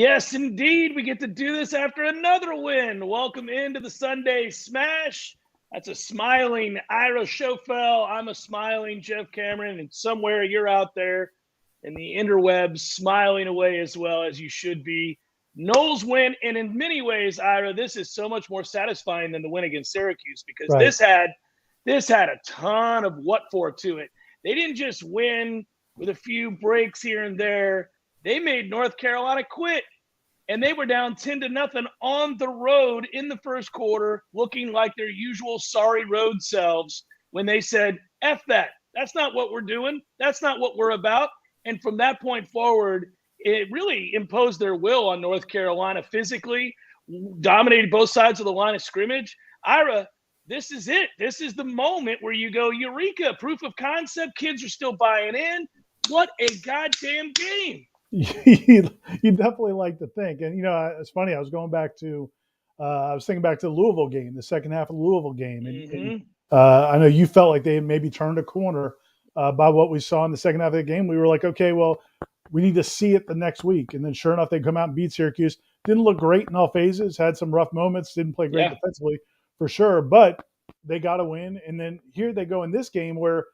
Yes, indeed. We get to do this after another win. Welcome into the Sunday Smash. That's a smiling Ira Schoffel. I'm a smiling Jeff Cameron, and somewhere you're out there in the interwebs smiling away as well, as you should be. Noles win, and in many ways, Ira, this is so much more satisfying than the win against Syracuse because Right. this had a ton of what for to it. They didn't just win with a few breaks here and there. They made North Carolina quit, and they were down 10-0 on the road in the first quarter, looking like their usual sorry road selves when they said, F that. That's not what we're doing. That's not what we're about. And from that point forward, it really imposed their will on North Carolina physically, dominated both sides of the line of scrimmage. Ira, this is it. This is the moment where you go, Eureka, proof of concept. Kids are still buying in. What a goddamn game. You definitely like to think. And, it's funny. I was going back to I was thinking back to the Louisville game, the second half of the Louisville game. And I know you felt like they maybe turned a corner by what we saw in the second half of the game. We were like, okay, well, we need to see it the next week. And then sure enough, they come out and beat Syracuse. Didn't look great in all phases, had some rough moments, didn't play great defensively for sure, but they got a win. And then here they go in this game where,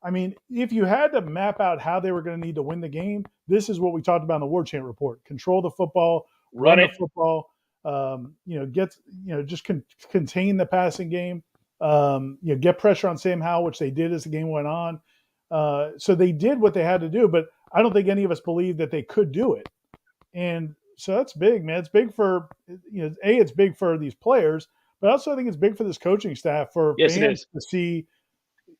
I mean, if you had to map out how they were going to need to win the game, this is what we talked about in the Warchant report. Control the football, run the football, contain the passing game, get pressure on Sam Howell, which they did as the game went on. So they did what they had to do, but I don't think any of us believed that they could do it. And so that's big, man. It's big for, it's big for these players, but also I think it's big for this coaching staff for fans to see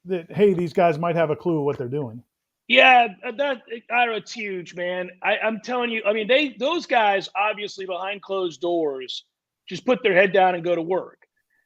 that, hey, these guys might have a clue what they're doing. Yeah, it's huge, man. I'm telling you, I mean, those guys obviously behind closed doors just put their head down and go to work.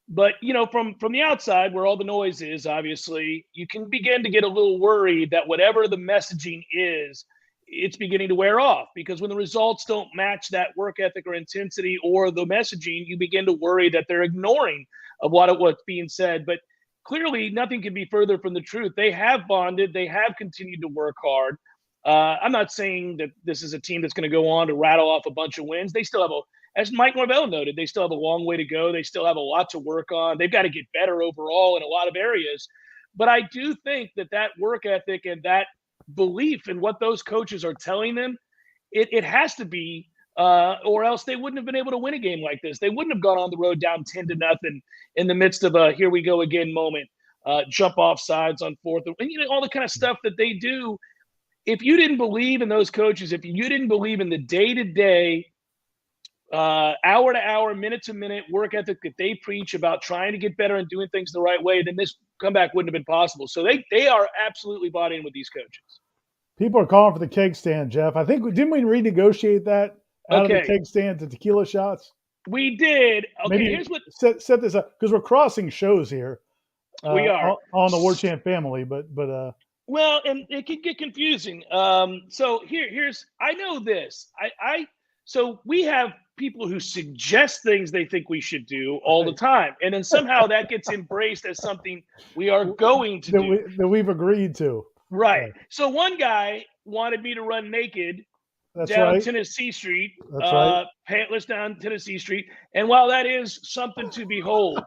But, from the outside where all the noise is, obviously, you can begin to get a little worried that whatever the messaging is, it's beginning to wear off. Because when the results don't match that work ethic or intensity or the messaging, you begin to worry that they're ignoring of what's being said. But clearly, nothing could be further from the truth. They have bonded. They have continued to work hard. I'm not saying that this is a team that's going to go on to rattle off a bunch of wins. They still have as Mike Norvell noted, they still have a long way to go. They still have a lot to work on. They've got to get better overall in a lot of areas. But I do think that work ethic and that belief in what those coaches are telling them, it has to be, or else they wouldn't have been able to win a game like this. They wouldn't have gone on the road down 10-0 in the midst of a here we go again moment, jump off sides on fourth, and all the kind of stuff that they do. If you didn't believe in those coaches, if you didn't believe in the day-to-day, hour to hour, minute to minute work ethic that they preach about trying to get better and doing things the right way, then this comeback wouldn't have been possible. So they are absolutely bought in with these coaches. People are calling for the keg stand, Jeff. I think didn't we renegotiate that out of the keg stand to tequila shots? We did. Okay, maybe here's what set this up because we're crossing shows here. We are on the Warchant family, but well, and it can get confusing. So here's I know this. So we have people who suggest things they think we should do all the time, and then somehow that gets embraced as something we are going to do that we've agreed to. Right. So one guy wanted me to run naked down Tennessee Street, pantless down Tennessee Street. And while that is something to behold,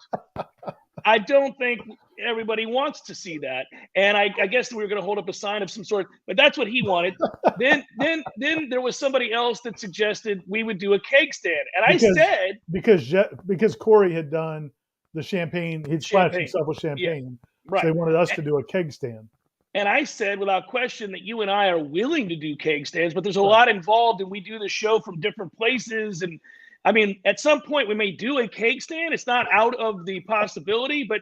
I don't think everybody wants to see that. And I guess we were going to hold up a sign of some sort, but that's what he wanted. Then there was somebody else that suggested we would do a keg stand. And I said, because Corey had done the champagne, he'd splashed himself with champagne. Yeah, right. So they wanted us to do a keg stand. And I said, without question, that you and I are willing to do keg stands, but there's a lot involved, and we do the show from different places. And I mean, at some point we may do a keg stand. It's not out of the possibility, but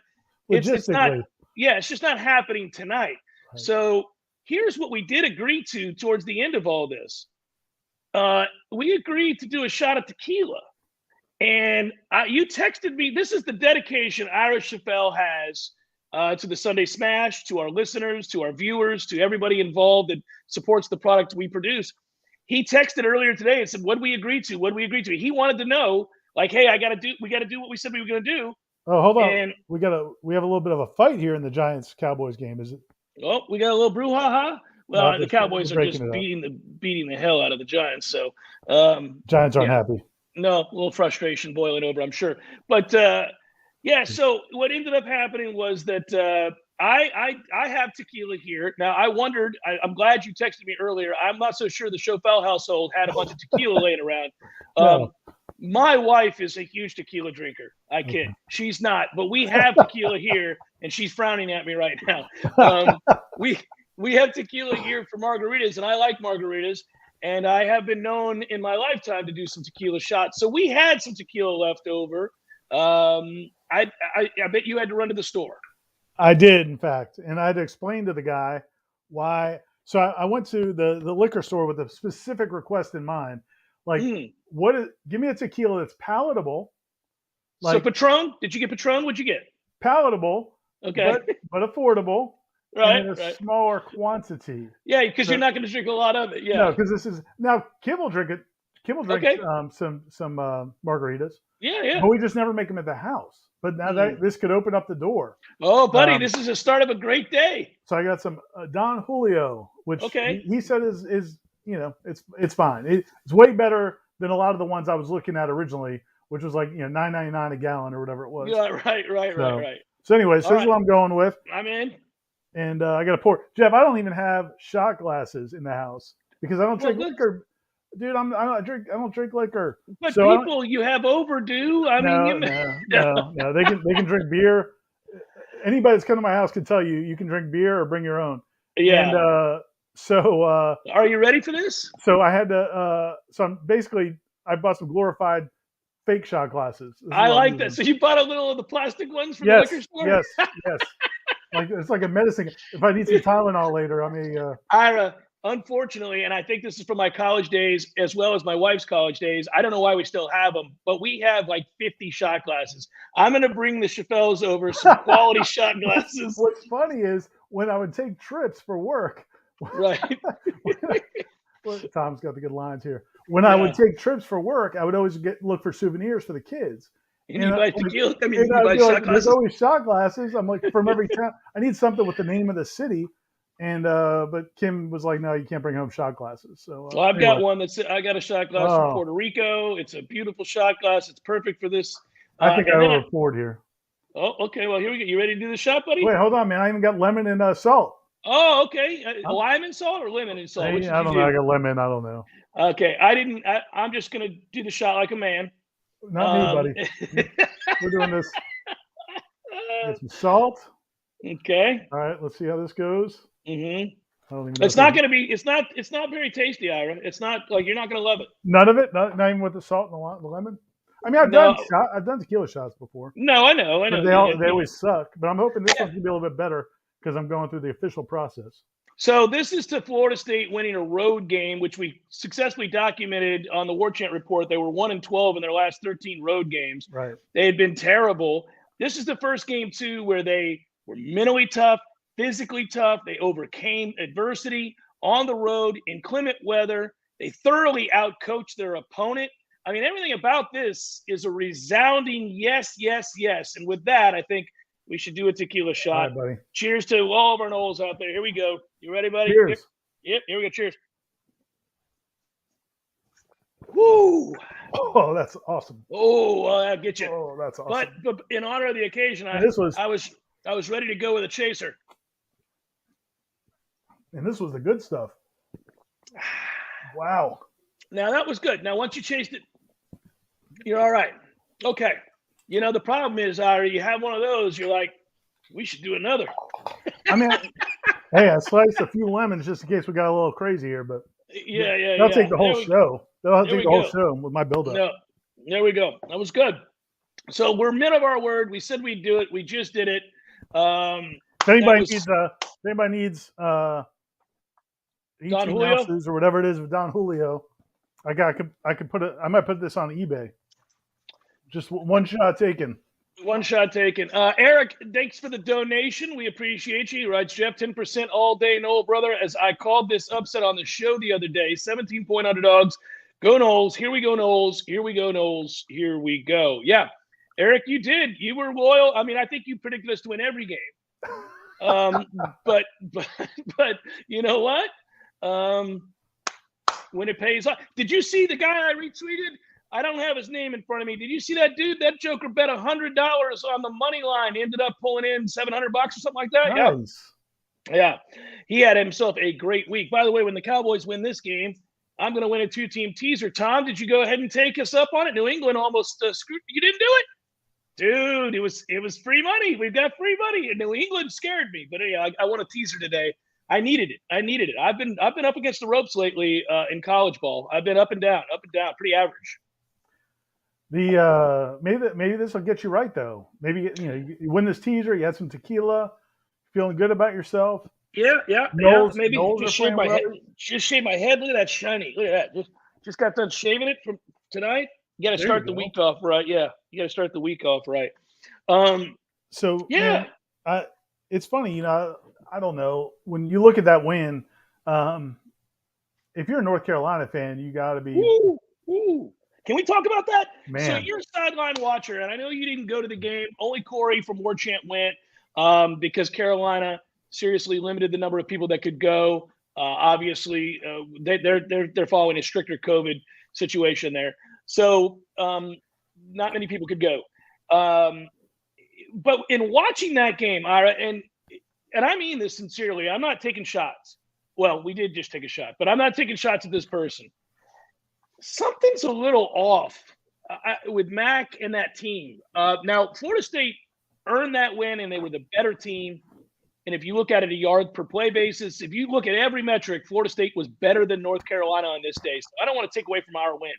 it's not. Yeah, it's just not happening tonight. Right. So here's what we did agree to towards the end of all this. We agreed to do a shot of tequila, and you texted me. This is the dedication Ira Schoffel has to the Sunday Smash, to our listeners, to our viewers, to everybody involved that supports the product we produce. He texted earlier today and said, what did we agree to? What did we agree to? He wanted to know, like, hey, we got to do what we said we were going to do. Oh, hold on. And we have a little bit of a fight here in the Giants-Cowboys game, is it? Oh, we got a little brouhaha. Well, the Cowboys are just beating the hell out of the Giants. So Giants aren't happy. No, a little frustration boiling over, I'm sure. But so what ended up happening was that I have tequila here. Now, I wondered, I'm glad you texted me earlier. I'm not so sure the Schoffel household had a bunch of tequila laying around. No. My wife is a huge tequila drinker. I kid. She's not, but we have tequila here, and she's frowning at me right now. We have tequila here for margaritas, and I like margaritas. And I have been known in my lifetime to do some tequila shots. So we had some tequila left over. I bet you had to run to the store. I did, in fact. And I had to explain to the guy why. So I went to the liquor store with a specific request in mind. Like, give me a tequila that's palatable. Like, so Patron? Did you get Patron? What'd you get? Palatable. Okay. But affordable. Right, and in a smaller quantity. Yeah, because you're not going to drink a lot of it. Yeah. No, because this is now Kim will drink it. Kim will drink some margaritas. Yeah. But we just never make them at the house. But now this could open up the door. Oh, buddy, this is the start of a great day. So I got some Don Julio, which he said is it's fine. It's way better than a lot of the ones I was looking at originally, which was like $9.99 a gallon or whatever it was. Yeah, right. So anyways, this is what I'm going with. I'm in. And I got to pour. Jeff, I don't even have shot glasses in the house because I don't drink liquor. Dude, I don't drink liquor. But so people, you have overdue. No. They can drink beer. Anybody that's come to my house can tell you can drink beer or bring your own. Yeah. And are you ready for this? So I had to. I bought some glorified fake shot glasses. I like that. So you bought a little of the plastic ones from the liquor store? Yes. Like it's like a medicine. If I need some Tylenol later, Ira, unfortunately, and I think this is from my college days as well as my wife's college days. I don't know why we still have them, but we have like 50 shot glasses. I'm going to bring the Schoffels over some quality shot glasses. What's funny is when I would take trips for work. Right. Tom's got the good lines here. When I would take trips for work, I would always look for souvenirs for the kids. And you buy tequila? You buy shot glasses? There's always shot glasses. I'm like, from every town. I need something with the name of the city. And but Kim was like, no, you can't bring home shot glasses. So well, I've got one I got a shot glass from Puerto Rico. It's a beautiful shot glass. It's perfect for this. I think I overpoured here. Oh, okay. Well, here we go. You ready to do the shot, buddy? Wait, hold on, man. I even got lemon and salt. Oh, okay. Lime and salt or lemon and salt? I don't know. I got lemon. I don't know. Okay. I'm just going to do the shot like a man. Not me, buddy. We're doing this. Get some salt. Okay. All right. Let's see how this goes. Mm-hmm. I don't even know. It's not going to be. It's not very tasty, Ira. It's not like you're not going to love it. None of it. Not even with the salt and the lemon. I mean, I've done tequila shots before. No, I know. They always suck. But I'm hoping this one's going to be a little bit better because I'm going through the official process. So this is to Florida State winning a road game, which we successfully documented on the Warchant report. They were 1-12 in their last 13 road games. Right. They had been terrible. This is the first game, too, where they were mentally tough, physically tough. They overcame adversity on the road, inclement weather. They thoroughly outcoached their opponent. I mean, everything about this is a resounding yes, yes, yes. And with that, I think we should do a tequila shot. All right, buddy. Cheers to all of our Noles out there. Here we go. You ready, buddy? Cheers. Yep, here we go. Cheers. Woo! Oh, that's awesome. Oh, well, I'll get you. Oh, that's awesome. But in honor of the occasion, I was ready to go with a chaser. And this was the good stuff. Wow. Now, that was good. Now, once you chased it, you're all right. Okay. You know, the problem is, Ira, you have one of those, you're like, we should do another. I mean, hey, I sliced a few lemons just in case we got a little crazy here, but they'll take the whole show. They'll take the whole show with my build-up. No, there we go. That was good. So we're men of our word. We said we'd do it. We just did it. If anybody needs 18 ounces or whatever it is with Don Julio, I could put it. I might put this on eBay. Just one shot taken. One shot taken. Eric, thanks for the donation. We appreciate you. He writes, Jeff, 10% all day, Nole, brother. As I called this upset on the show the other day, 17-point underdogs. Go Noles. Here we go, Noles. Here we go, Noles. Here we go. Yeah. Eric, you did. You were loyal. I mean, I think you predicted us to win every game. Um, but, but, but you know what? When it pays off. Did you see the guy I retweeted? I don't have his name in front of me. Did you see that dude? That joker bet $100 on the money line. He ended up pulling in $700 or something like that. Nice. Yeah. He had himself a great week. By the way, when the Cowboys win this game, I'm going to win a 2-team teaser. Tom, did you go ahead and take us up on it? New England almost screwed. You didn't do it? Dude, it was free money. We've got free money, and New England scared me. But yeah, I want a teaser today. I needed it. I've been up against the ropes lately in college ball. I've been up and down, pretty average. Maybe this will get you right though. Maybe you win this teaser. You had some tequila, feeling good about yourself. Yeah. Noles, Maybe Noles just shave my head. Just shave my head. Look at that shiny. Look at that. Just got done shaving it from tonight. You got to start the week off right. Yeah, you got to start the week off right. So yeah, man, it's funny. I don't know when you look at that win. If you're a North Carolina fan, you got to be. Ooh. Can we talk about that? Man. So you're a sideline watcher, and I know you didn't go to the game. Only Corey from Warchant went because Carolina seriously limited the number of people that could go. Obviously, they're following a stricter COVID situation there, so not many people could go. But in watching that game, Ira, and I mean this sincerely, I'm not taking shots. Well, we did just take a shot, but I'm not taking shots at this person. Something's a little off with Mack and that team. Now, Florida State earned that win, and they were the better team. And if you look at it a yard per play basis, if you look at every metric, Florida State was better than North Carolina on this day. So I don't want to take away from our win.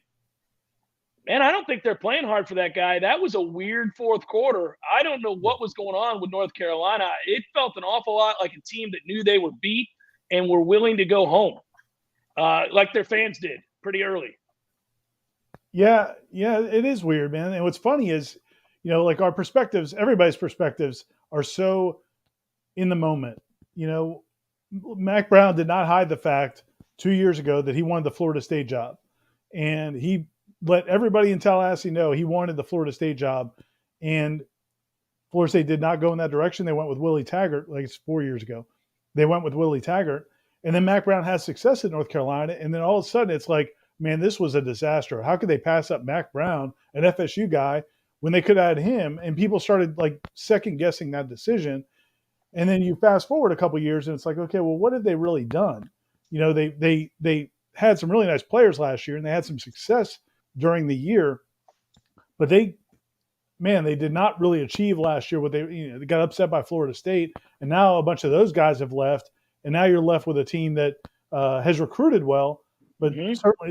Man, I don't think they're playing hard for that guy. That was a weird fourth quarter. I don't know what was going on with North Carolina. It felt an awful lot like a team that knew they were beat and were willing to go home, like their fans did pretty early. Yeah, it is weird, man. And what's funny is, like our perspectives, everybody's perspectives are so in the moment. Mack Brown did not hide the fact 2 years ago that he wanted the Florida State job. And he let everybody in Tallahassee know he wanted the Florida State job. And Florida State did not go in that direction. They went with Willie Taggart, like it's 4 years ago. They went with Willie Taggart. And then Mack Brown has success at North Carolina. And then all of a sudden it's like, man, this was a disaster. How could they pass up Mack Brown, an FSU guy, when they could have had him? And people started like second guessing that decision. And then you fast forward a couple of years and it's like, okay, well, what have they really done? They had some really nice players last year and they had some success during the year, but they did not really achieve last year what they got upset by Florida State. And now a bunch of those guys have left. And now you're left with a team that has recruited well, but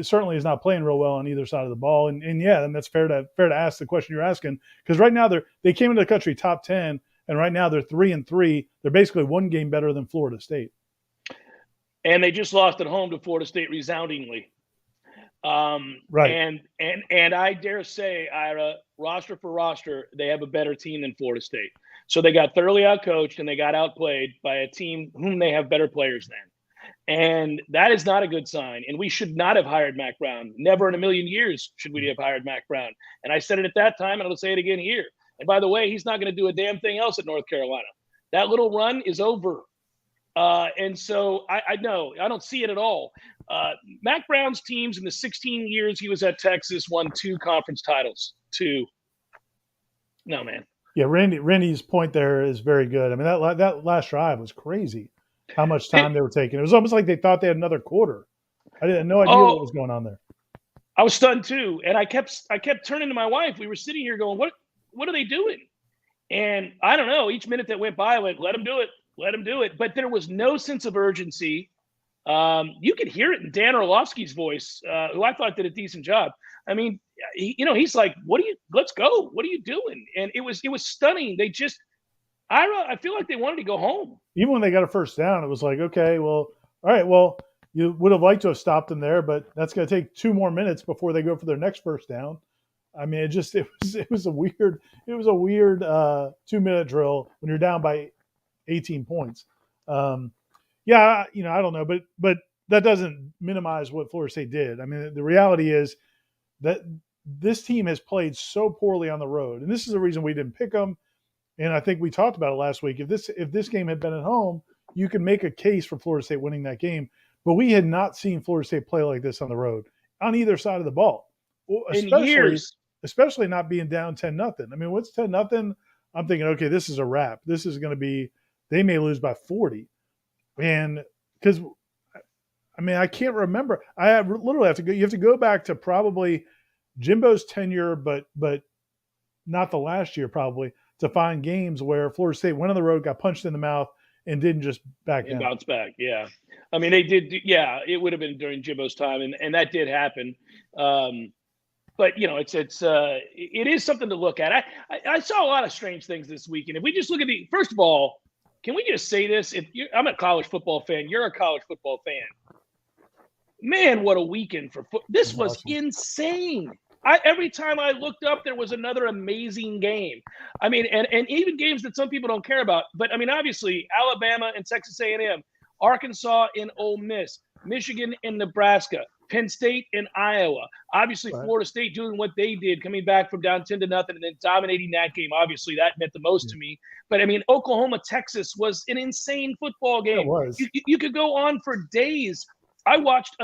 certainly is not playing real well on either side of the ball. And that's fair to ask the question you're asking, because right now they came into the country top 10, and right now they're 3-3. They're basically one game better than Florida State. And they just lost at home to Florida State resoundingly. Right. And I dare say, Ira, roster for roster, they have a better team than Florida State. So they got thoroughly outcoached and they got outplayed by a team whom they have better players than. And that is not a good sign. And we should not have hired Mack Brown. Never in a million years should we have hired Mack Brown. And I said it at that time, and I'll say it again here. And by the way, he's not going to do a damn thing else at North Carolina. That little run is over. And so I know, I don't see it at all. Mack Brown's teams in the 16 years he was at Texas won 2 conference titles. 2. No, man. Yeah, Randy's point there is very good. I mean, that last drive was crazy. How much time they were taking. It was almost like they thought they had another quarter. I had no idea what was going on there. I was stunned too. And I kept turning to my wife. We were sitting here going, what are they doing? And I don't know. Each minute that went by, I went, let them do it. Let them do it. But there was no sense of urgency. You could hear it in Dan Orlovsky's voice, who I thought did a decent job. I mean, he's like, let's go. What are you doing? And it was stunning. They just, I feel like they wanted to go home. Even when they got a first down, it was like, okay, well, all right, well, you would have liked to have stopped them there, but that's going to take 2 more minutes before they go for their next first down. I mean, it was a weird 2-minute drill when you're down by 18 points. I don't know, but that doesn't minimize what Florida State did. I mean, the reality is that this team has played so poorly on the road, and this is the reason we didn't pick them. And I think we talked about it last week. If this game had been at home, you could make a case for Florida State winning that game. But we had not seen Florida State play like this on the road on either side of the ball, in years. Especially not being down 10-0. I mean, what's 10-0? I'm thinking, okay, this is a wrap. This is going to be, they may lose by 40. And because, I mean, I can't remember. Literally have to go. You have to go back to probably Jimbo's tenure, but not the last year probably, to find games where Florida State went on the road, got punched in the mouth, and didn't just back down. Bounce back, yeah. I mean, they did. Yeah, it would have been during Jimbo's time, and that did happen. But it is something to look at. I saw a lot of strange things this weekend. If we just look at first of all, can we just say this? I'm a college football fan. You're a college football fan. Man, what a weekend for football! This was insane. Every time I looked up, there was another amazing game. I mean, and even games that some people don't care about. But I mean, obviously, Alabama and Texas A&M, Arkansas and Ole Miss, Michigan and Nebraska, Penn State and Iowa. Obviously, right. Florida State doing what they did, coming back from down 10-0 and then dominating that game. Obviously, that meant the most to me. But I mean, Oklahoma, Texas was an insane football game. It was. You could go on for days. I've watched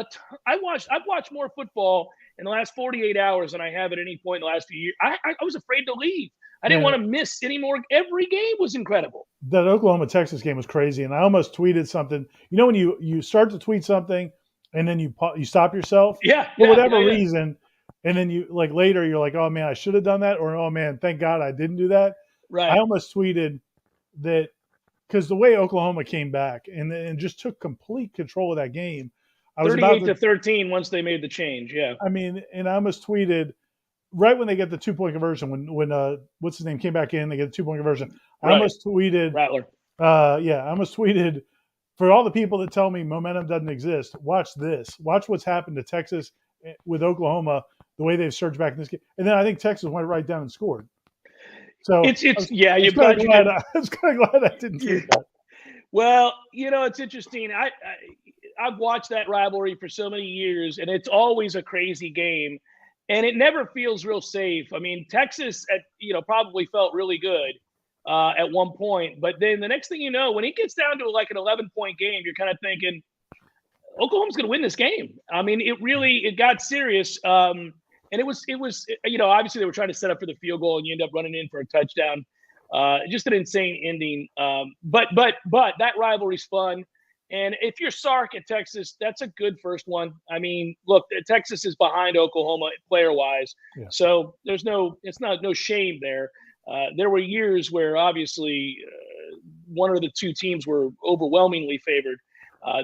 more football in the last 48 hours than I have at any point in the last few years. I was afraid to leave. I didn't want to miss any more. Every game was incredible. That Oklahoma-Texas game was crazy, and I almost tweeted something. You know when you start to tweet something, and then you stop yourself? For whatever reason, and then you later you're like, oh, man, I should have done that, or oh, man, thank God I didn't do that. Right. I almost tweeted that because the way Oklahoma came back and just took complete control of that game. I was 38-13 once they made the change, yeah. I mean, and I almost tweeted right when they get the 2-point conversion, when what's his name came back in, they get the 2-point conversion. Right. I almost tweeted Rattler. I almost tweeted for all the people that tell me momentum doesn't exist. Watch this. Watch what's happened to Texas with Oklahoma, the way they've surged back in this game. And then I think Texas went right down and scored. So I was kind of glad I didn't do that. Well, it's interesting. I've watched that rivalry for so many years, and it's always a crazy game, and it never feels real safe. I mean, Texas, probably felt really good at one point, but then the next thing you know, when it gets down to an 11-point game, you're kind of thinking Oklahoma's going to win this game. I mean, it got serious, and it was obviously they were trying to set up for the field goal, and you end up running in for a touchdown. Just an insane ending. But that rivalry's fun. And if you're Sark at Texas, that's a good first one. I mean, look, Texas is behind Oklahoma player-wise, so there's no shame there. There were years where obviously one or the two teams were overwhelmingly favored.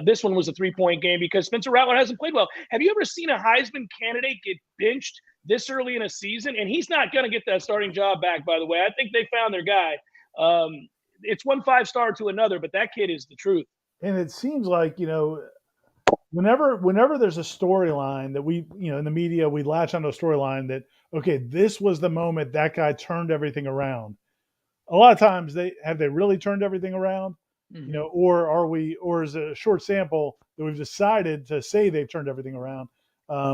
This one was a 3-point game because Spencer Rattler hasn't played well. Have you ever seen a Heisman candidate get benched this early in a season? And he's not going to get that starting job back, by the way. I think they found their guy. It's one 5-star to another, but that kid is the truth. And it seems like, whenever there's a storyline that we, in the media, we latch onto a storyline that, okay, this was the moment that guy turned everything around. A lot of times they really turned everything around, or is it a short sample that we've decided to say they've turned everything around?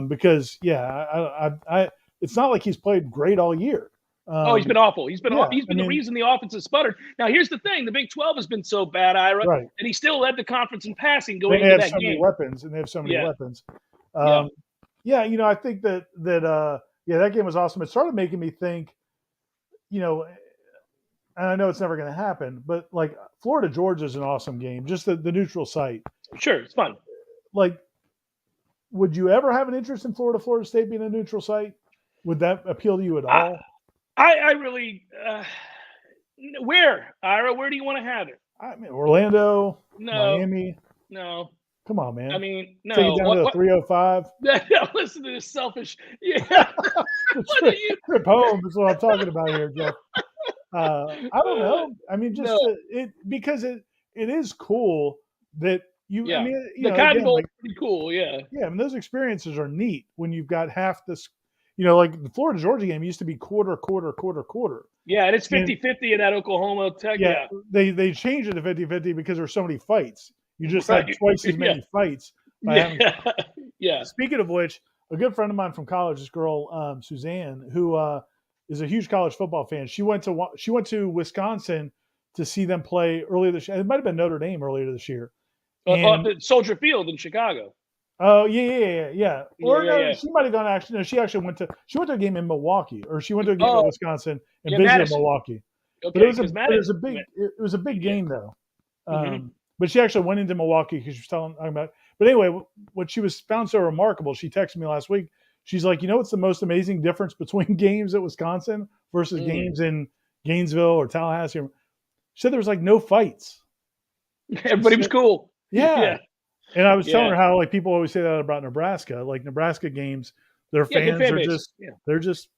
Because it's not like he's played great all year. He's been awful. He's been the reason the offense has sputtered. Now, here's the thing: the Big 12 has been so bad, Ira, and he still led the conference in passing going into that game. They have so many weapons. I think that game was awesome. It started making me think, and I know it's never going to happen, but Florida Georgia is an awesome game. Just the neutral site. Sure, it's fun. Would you ever have an interest in Florida State being a neutral site? Would that appeal to you at all? I really where, Ira? Where do you want to have it? I mean, Orlando, no, Miami. No. Come on, man. I mean, no. Take it down to 305. Listen to this selfish. Yeah. Trip home is what I'm talking about here, Jeff. I don't know. I mean, because it is cool that you. Yeah. I mean, the Cotton Bowl is pretty cool. Yeah. Yeah, I mean, those experiences are neat when you've got half this. The Florida Georgia game used to be quarter. Yeah, and it's 50-50 in that Oklahoma Tech. Yeah, they changed it to 50-50 because there were so many fights. You just had twice as many fights. Yeah. Speaking of which, a good friend of mine from college, this girl Suzanne, who is a huge college football fan. She went to Wisconsin to see them play earlier this year. It might have been Notre Dame earlier this year. The Soldier Field in Chicago. Oh yeah. Or no, she might have gone actually. No, she actually went to a game in Milwaukee, or she went to a game in Wisconsin and visited Madison. Milwaukee. Okay, but it was a big game though. But she actually went into Milwaukee because she was talking about. But anyway, what she found so remarkable, she texted me last week. She's like, what's the most amazing difference between games at Wisconsin versus games in Gainesville or Tallahassee? She said there was like no fights. Everybody was cool. Yeah. And I was telling her how like people always say that about Nebraska. Like Nebraska games, their fans they're just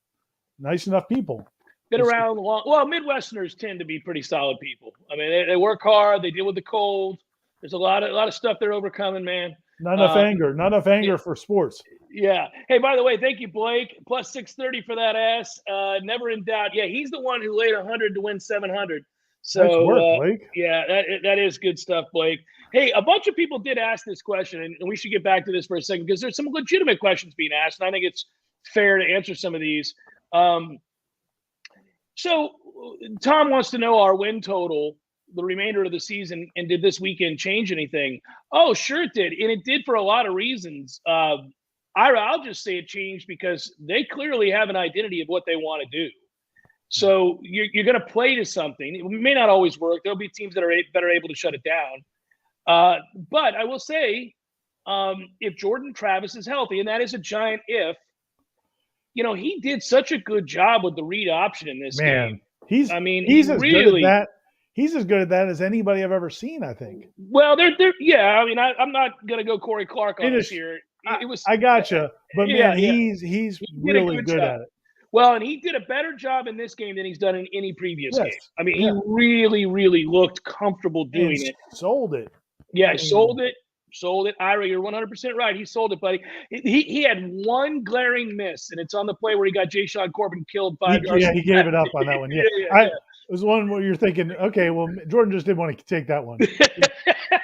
nice enough people. Been around long. Well, Midwesterners tend to be pretty solid people. I mean, they work hard. They deal with the cold. There's a lot of stuff they're overcoming, man. Not enough anger for sports. Yeah. Hey, by the way, thank you, Blake. Plus 630 for that ass. Never in doubt. Yeah, he's the one who laid 100 to win 700. So, nice work, Blake. Yeah, that is good stuff, Blake. Hey, a bunch of people did ask this question, and we should get back to this for a second because there's some legitimate questions being asked, and I think it's fair to answer some of these. So Tom wants to know our win total, the remainder of the season, and did this weekend change anything? Oh, sure it did, and it did for a lot of reasons. I'll just say it changed because they clearly have an identity of what they want to do. So you're going to play to something. It may not always work. There'll be teams that are able to shut it down. But I will say, if Jordan Travis is healthy, and that is a giant if, he did such a good job with the read option in this game. He's as good at that. He's as good at that as anybody I've ever seen, I think. Well, yeah. I mean, I'm not going to go Corey Clark on this here. I gotcha. But he's really good at it. Well, and he did a better job in this game than he's done in any previous game. I mean, he really, really looked comfortable doing it. Sold it. Yeah, he sold it. Ira, you're 100% right. He sold it, buddy. He had one glaring miss, and it's on the play where he got Jayshon Corbin killed 5 yards. Yeah, he gave it up on that one. Yeah. It was one where you're thinking, okay, well, Jordan just didn't want to take that one.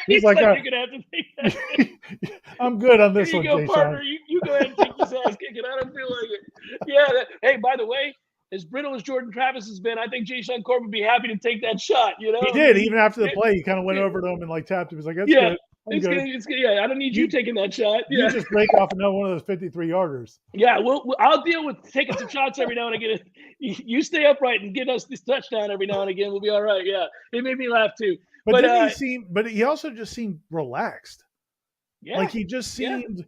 He's like, you're going to have to take that. I'm good on this one, Jayshon. Partner. You go ahead and take this ass kicking. I don't feel like it. Yeah. Hey, by the way, as brittle as Jordan Travis has been, I think Jayshon Corbin would be happy to take that shot. He did. Even after the play, he kind of went over to him and tapped him. He's like, "That's good. It's good. Yeah, I don't need you taking that shot. You just break off another one of those 53-yarders. Yeah, I'll deal with taking some shots every now and again. You stay upright and get us this touchdown every now and again. We'll be all right. Yeah, it made me laugh too. But he also just seemed relaxed. Yeah, like he just seemed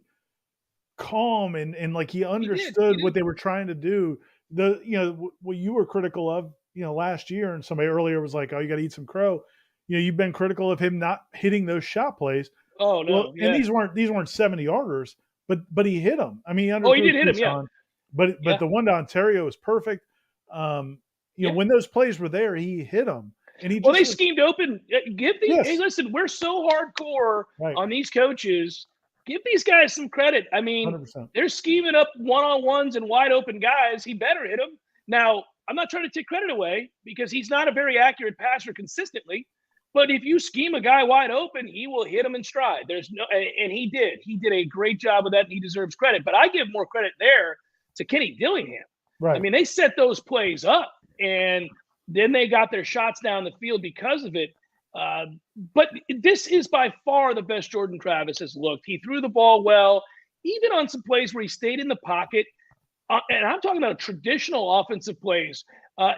calm and like he understood what they were trying to do. What you were critical of, last year, and somebody earlier was like, "Oh, you got to eat some crow." You've been critical of him not hitting those shot plays. Oh no! Well, and these weren't 70-yarders, but he hit them. I mean, he did hit him. Yeah. But the one to Ontario was perfect. When those plays were there, he hit them. And they schemed open. Hey, listen, we're so hardcore on these coaches. Give these guys some credit. I mean, 100%. They're scheming up one-on-ones and wide open guys. He better hit them. Now, I'm not trying to take credit away because he's not a very accurate passer consistently. But if you scheme a guy wide open, he will hit him in stride. And he did. He did a great job of that, and he deserves credit. But I give more credit there to Kenny Dillingham. Right. I mean, they set those plays up, and then they got their shots down the field because of it. But this is by far the best Jordan Travis has looked. He threw the ball well, even on some plays where he stayed in the pocket. And I'm talking about traditional offensive plays.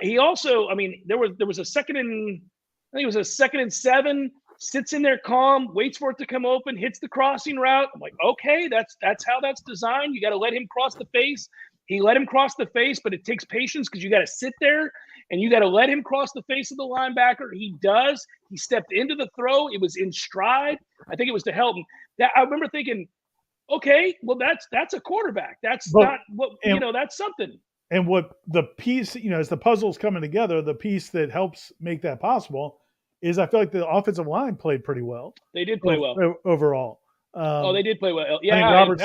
He also, there was a second and 7, sits in there calm, waits for it to come open, hits the crossing route. I'm like, okay, that's how that's designed. You got to let him cross the face. He let him cross the face, but it takes patience because you got to sit there and you got to let him cross the face of the linebacker. He does. He stepped into the throw. It was in stride. I think it was to Helton. I remember thinking, okay, well, that's a quarterback. That's something. And what the piece, as the puzzle's coming together, the piece that helps make that possible is I feel like the offensive line played pretty well. They did play well overall. They did play well. Yeah, I think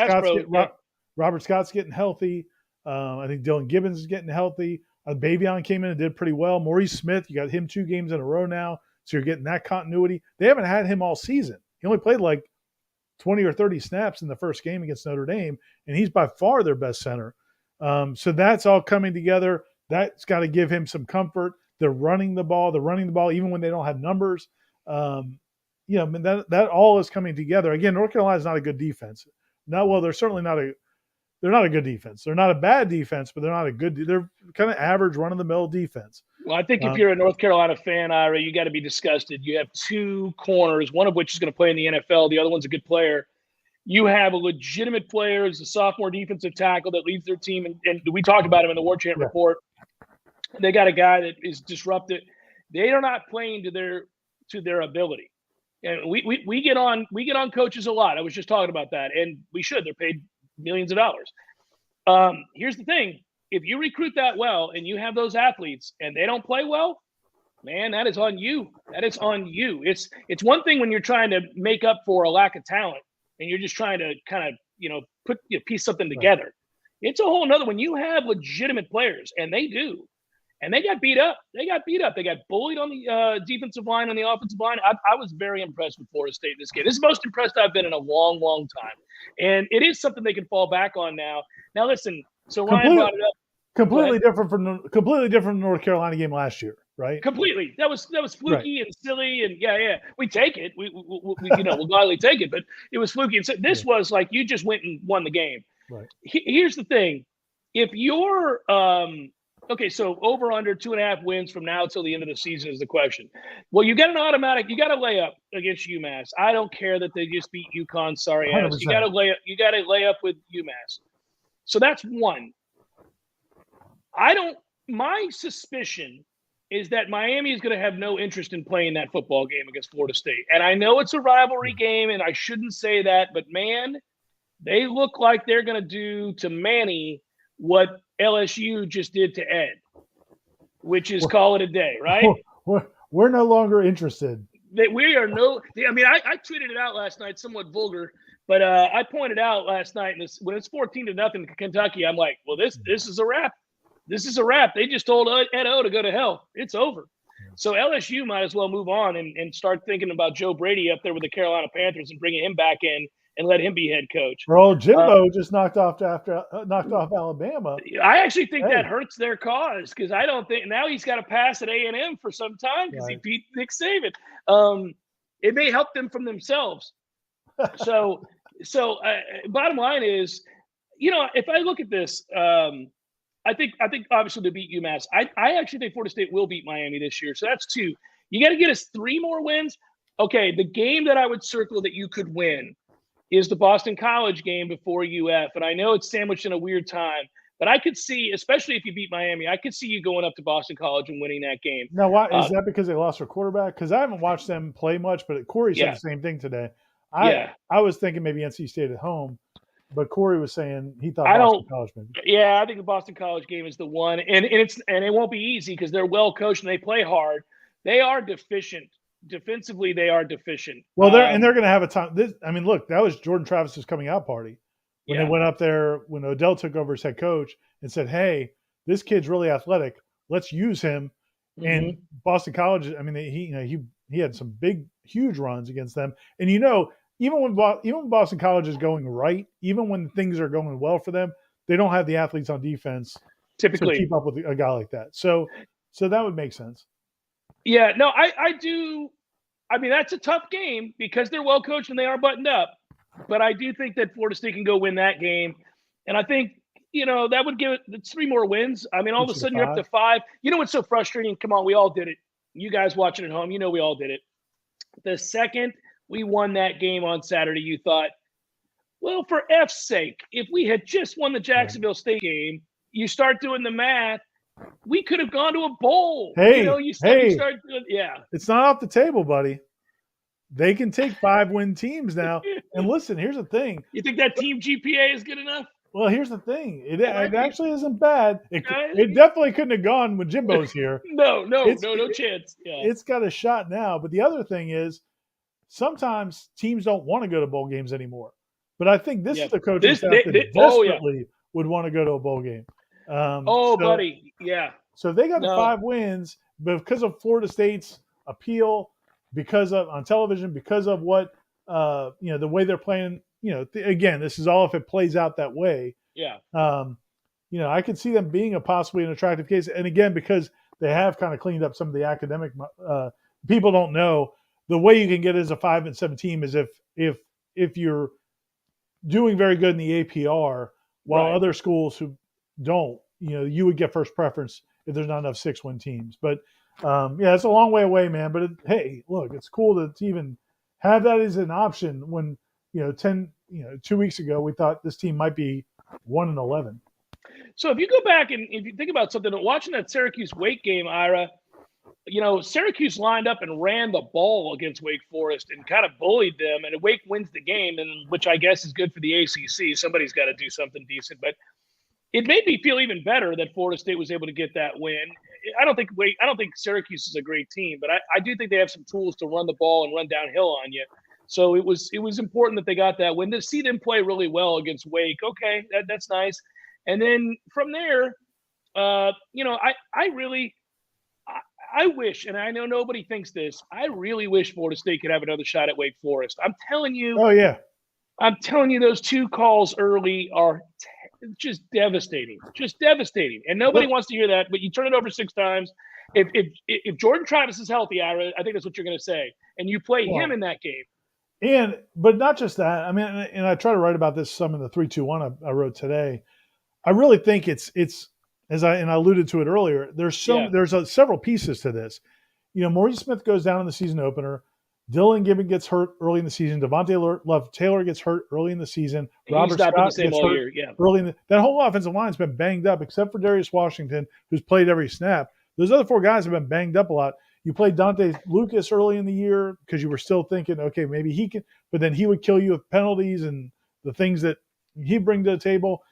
Robert Scott's getting healthy. I think Dylan Gibbons is getting healthy. Bavion came in and did pretty well. Maurice Smith, you got him 2 games in a row now, so you're getting that continuity. They haven't had him all season. He only played like 20 or 30 snaps in the first game against Notre Dame, and he's by far their best center. So that's all coming together. That's got to give him some comfort. They're running the ball even when they don't have numbers. That all is coming together. Again, North Carolina is not a good defense. They're certainly not they're not a good defense. They're not a bad defense, but they're not a good. They're kind of average, run of the mill defense. Well, I think if you're a North Carolina fan, Ira, you got to be disgusted. You have two corners, one of which is going to play in the NFL. The other one's a good player. You have a legitimate player as a sophomore defensive tackle that leads their team, and we talked about him in the Warchant report. They got a guy that is disruptive. They are not playing to their ability. And we get on coaches a lot. I was just talking about that, and we should. They're paid millions of dollars. Here's the thing: if you recruit that well and you have those athletes and they don't play well, man, that is on you. That is on you. It's one thing when you're trying to make up for a lack of talent and you're just trying to kind of piece something together. Right. It's a whole nother when you have legitimate players, and they do. And they got beat up. They got bullied on the defensive line, on the offensive line. I was very impressed with Florida State in this game. This is the most impressed I've been in a long, long time. And it is something they can fall back on now. Now, listen, so Ryan brought it up. Completely different from the North Carolina game last year, right? Completely. That was fluky and silly, and yeah. We take it. We'll gladly take it, but it was fluky. And so this was like you just went and won the game. Right. Here's the thing: if you're okay, so over under 2.5 wins from now till the end of the season is the question. Well, you got an automatic. You got to lay up against UMass. I don't care that they just beat UConn. Sorry ass. You got to lay up. You got to lay up with UMass. So that's one. My suspicion is that Miami is going to have no interest in playing that football game against Florida State. And I know it's a rivalry game, and I shouldn't say that, but man, they look like they're going to do to Manny what LSU just did to Ed, which is call it a day, right? We're no longer interested. We are no. I mean, I tweeted it out last night, somewhat vulgar, but I pointed out last night when it's 14-0 to Kentucky, I'm like, well, this is a wrap. This is a wrap. They just told Ed O to go to hell. It's over. So LSU might as well move on and start thinking about Joe Brady up there with the Carolina Panthers and bringing him back in and let him be head coach. Bro, Jimbo just knocked off Alabama. I actually think that hurts their cause because I don't think now he's got to pass at A&M for some time because he beat Nick Saban. It may help them from themselves. So bottom line is, if I look at this, I think obviously to beat UMass. I actually think Florida State will beat Miami this year. So that's 2. You got to get us 3 more wins. Okay, the game that I would circle that you could win is the Boston College game before UF. And I know it's sandwiched in a weird time, but I could see, especially if you beat Miami, I could see you going up to Boston College and winning that game. Now, why is that because they lost their quarterback? Because I haven't watched them play much, but Corey said the same thing today. I was thinking maybe NC State at home. But Corey was saying he thought Boston College maybe. Yeah, I think the Boston College game is the one, and it won't be easy because they're well coached and they play hard. They are deficient defensively. They are deficient. Well, they're going to have a time. Look, that was Jordan Travis's coming out party when they went up there when Odell took over as head coach and said, "Hey, this kid's really athletic. Let's use him." Mm-hmm. And Boston College, he had some big, huge runs against them, and Even when Boston College is going right, even when things are going well for them, they don't have the athletes on defense typically to keep up with a guy like that. So that would make sense. Yeah, no, I do. I mean, that's a tough game because they're well coached and they are buttoned up. But I do think that Florida State can go win that game, and I think that would give it 3 more wins. I mean, all of a sudden you're up to 5. You know what's so frustrating? Come on, we all did it. You guys watching at home, we all did it. The second we won that game on Saturday, you thought, well, for F's sake, if we had just won the Jacksonville State game, you start doing the math, we could have gone to a bowl. You start doing, It's not off the table, buddy. They can take 5-win teams now. And listen, here's the thing. You think that team GPA is good enough? Well, here's the thing. It actually isn't bad. It definitely couldn't have gone when Jimbo's here. No chance. Yeah. It's got a shot now. But the other thing is, sometimes teams don't want to go to bowl games anymore. But I think this is the coaching staff that desperately would want to go to a bowl game. Buddy. Yeah. So they got the 5 wins, but because of Florida State's appeal, because of on television, because of what the way they're playing, again, this is all if it plays out that way. Yeah. I could see them being a possibly an attractive case. And again, because they have kind of cleaned up some of the academic, people don't know the way you can get as a 5-7 team is if you're doing very good in the APR, while Right. other schools who don't, you would get first preference if there's not enough 6-win teams. But it's a long way away, man. But hey, look, it's cool to even have that as an option when 2 weeks ago we thought this team might be 1-11. So if you go back and if you think about something, watching that Syracuse-Wake game, Ira, Syracuse lined up and ran the ball against Wake Forest and kind of bullied them, and Wake wins the game, and which I guess is good for the ACC. Somebody's got to do something decent, but it made me feel even better that Florida State was able to get that win. I don't think Syracuse is a great team, but I do think they have some tools to run the ball and run downhill on you. So it was important that they got that win. To see them play really well against Wake, okay, that's nice. And then from there, I wish, and I know nobody thinks this, I really wish Florida State could have another shot at Wake Forest. I'm telling you. Oh, yeah. I'm telling you, those two calls early are just devastating. And nobody wants to hear that, but you turn it over 6 times. If Jordan Travis is healthy, I think that's what you're going to say. And you play him in that game. But not just that. I mean, and I try to write about this some in the 3-2-1 I wrote today. I really think it's as I alluded to it earlier. There's several pieces to this. Maurice Smith goes down in the season opener. Dylan Gibbon gets hurt early in the season. Devontae Love-Taylor gets hurt early in the season. Robert Scott gets hurt early. That whole offensive line's been banged up, except for Darius Washington, who's played every snap. Those other 4 guys have been banged up a lot. You played Dante Lucas early in the year because you were still thinking, okay, maybe he can, but then he would kill you with penalties and the things that he'd bring to the table.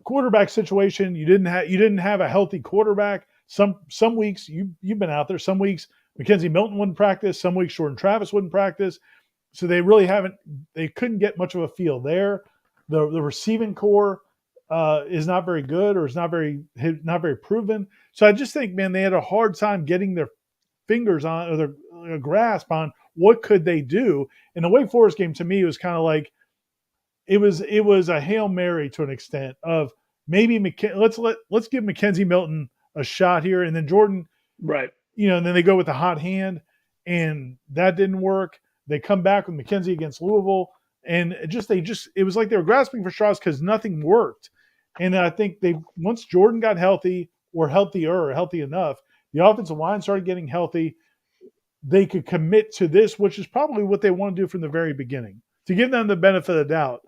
Quarterback situation, you didn't have a healthy quarterback. Some weeks you've been out there. Some weeks McKenzie Milton wouldn't practice. Some weeks Jordan Travis wouldn't practice. So they really they couldn't get much of a feel there. The receiving core is not very good, or is not very proven. So I just think, man, they had a hard time getting their fingers on, or their grasp on what could they do. And the Wake Forest game to me was kind of like, it was a Hail Mary to an extent of maybe let's give McKenzie Milton a shot here, and then Jordan, right? And then they go with the hot hand, and that didn't work. They come back with McKenzie against Louisville, and it was like they were grasping for straws because nothing worked. And I think once Jordan got healthy, or healthy enough, the offensive line started getting healthy. They could commit to this, which is probably what they want to do from the very beginning, to give them the benefit of the doubt.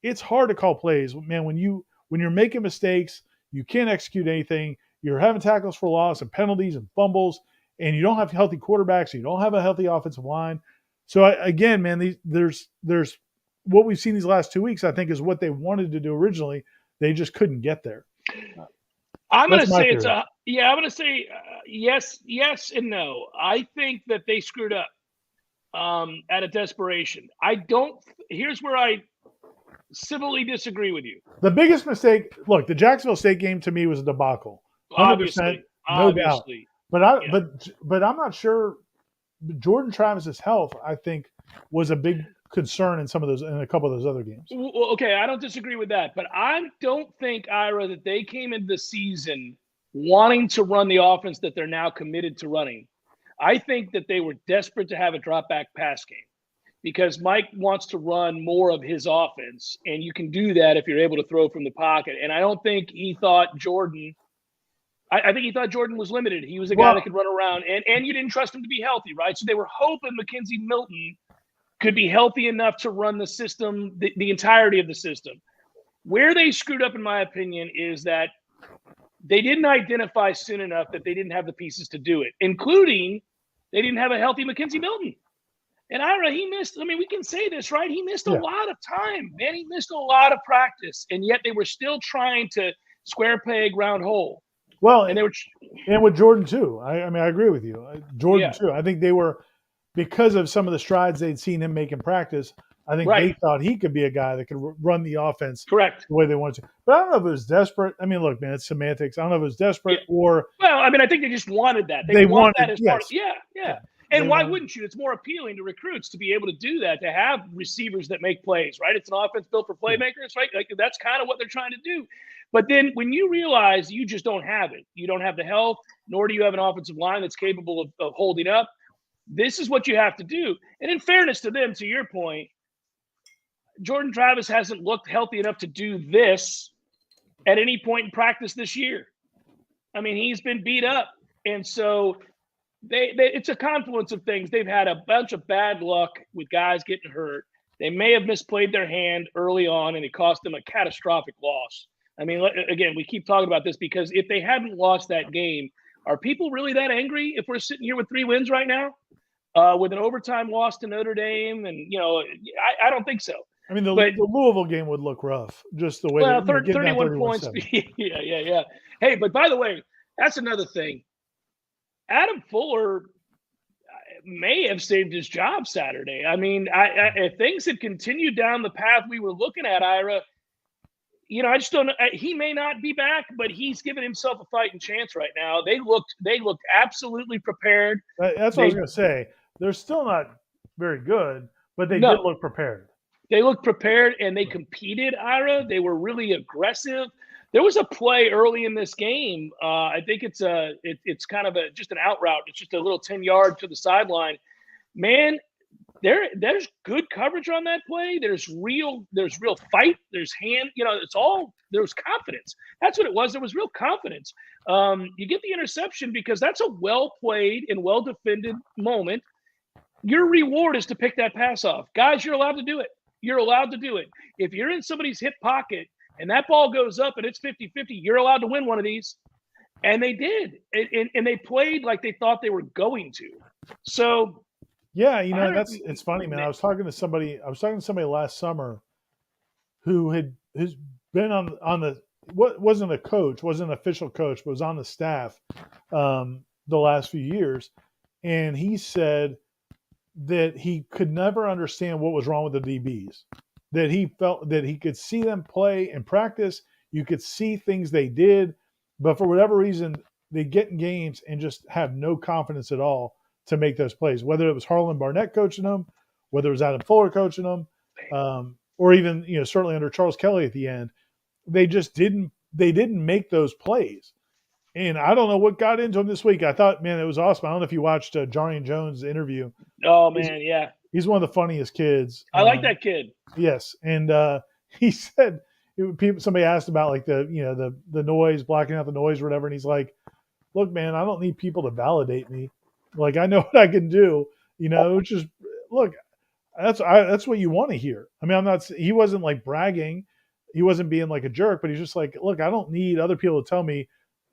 It's hard to call plays, man. When you're making mistakes, you can't execute anything. You're having tackles for loss and penalties and fumbles, and you don't have healthy quarterbacks. You don't have a healthy offensive line. So again, man, there's what we've seen these last 2 weeks, I think, is what they wanted to do originally. They just couldn't get there. I'm going to say I'm going to say yes and no. I think that they screwed up out of desperation. Here's where I civilly disagree with you. The biggest mistake, look, the Jacksonville State game to me was a debacle. 100%, no doubt. But I'm not sure. Jordan Travis's health, I think, was a big concern in a couple of those other games. Well, okay, I don't disagree with that, but I don't think, Ira, that they came into the season wanting to run the offense that they're now committed to running. I think that they were desperate to have a drop-back pass game, because Mike wants to run more of his offense, and you can do that if you're able to throw from the pocket. And I don't think he thought Jordan – I think he thought Jordan was limited. He was a guy that could run around, and you didn't trust him to be healthy, right? So they were hoping McKenzie Milton could be healthy enough to run the system, the entirety of the system. Where they screwed up, in my opinion, is that they didn't identify soon enough that they didn't have the pieces to do it, including they didn't have a healthy McKenzie Milton. And Ira, he missed, we can say this, right? He missed a lot of time, man. He missed a lot of practice, and yet they were still trying to square peg, round hole. Well, and with Jordan too. I agree with you. Jordan too. I think they were, because of some of the strides they'd seen him make in practice, I think they thought he could be a guy that could run the offense the way they wanted to. But I don't know if it was desperate. Look, man, it's semantics. I don't know if it was desperate or – Well, I think they just wanted that. They wanted that as part of – yeah. And why wouldn't you? It's more appealing to recruits to be able to do that, to have receivers that make plays, right? It's an offense built for playmakers, right? Like that's kind of what they're trying to do. But then when you realize you just don't have it, you don't have the health, nor do you have an offensive line that's capable of holding up, this is what you have to do. And in fairness to them, to your point, Jordan Travis hasn't looked healthy enough to do this at any point in practice this year. I mean, he's been beat up. And so it's a confluence of things. They've had a bunch of bad luck with guys getting hurt. They may have misplayed their hand early on, and it cost them a catastrophic loss. I mean, again, we keep talking about this because if they hadn't lost that game, are people really that angry if we're sitting here with 3 wins right now with an overtime loss to Notre Dame? And, I don't think so. I mean, the Louisville game would look rough, just the way. Well, 31 points. Yeah. Hey, but by the way, that's another thing. Adam Fuller may have saved his job Saturday. I mean, if things had continued down the path we were looking at, Ira, I just don't know. He may not be back, but he's given himself a fighting chance right now. They looked absolutely prepared. That's what I was going to say. They're still not very good, but they did look prepared. They looked prepared, and they competed, Ira. They were really aggressive. There was a play early in this game. I think it's kind of just an out route. It's just a little 10-yard to the sideline. Man, there's good coverage on that play. There's real fight. There's hand. There's confidence. That's what it was. There was real confidence. You get the interception because that's a well-played and well-defended moment. Your reward is to pick that pass off. Guys, you're allowed to do it. You're allowed to do it. If you're in somebody's hip pocket and that ball goes up and it's 50-50, you're allowed to win one of these. And they did. And they played like they thought they were going to. So, yeah, it's funny, man. I was talking to somebody last summer who has been on the wasn't a coach, wasn't an official coach, but was on the staff the last few years. And he said that he could never understand what was wrong with the DBs, that he felt that he could see them play in practice. You could see things they did, but for whatever reason, they get in games and just have no confidence at all to make those plays, whether it was Harlan Barnett coaching them, whether it was Adam Fuller coaching them, or even, certainly under Charles Kelly at the end, they didn't make those plays. And I don't know what got into him this week. I thought, man, it was awesome. I don't know if you watched Jarian Jones' interview. Oh, man, yeah. He's one of the funniest kids. I like that kid. Yes. And he said, somebody asked about like the noise, blocking out the noise or whatever. And he's like, look, man, I don't need people to validate me. Like, I know what I can do, just look, that's what you want to hear. I mean, he wasn't like bragging. He wasn't being like a jerk, but he's just like, look, I don't need other people to tell me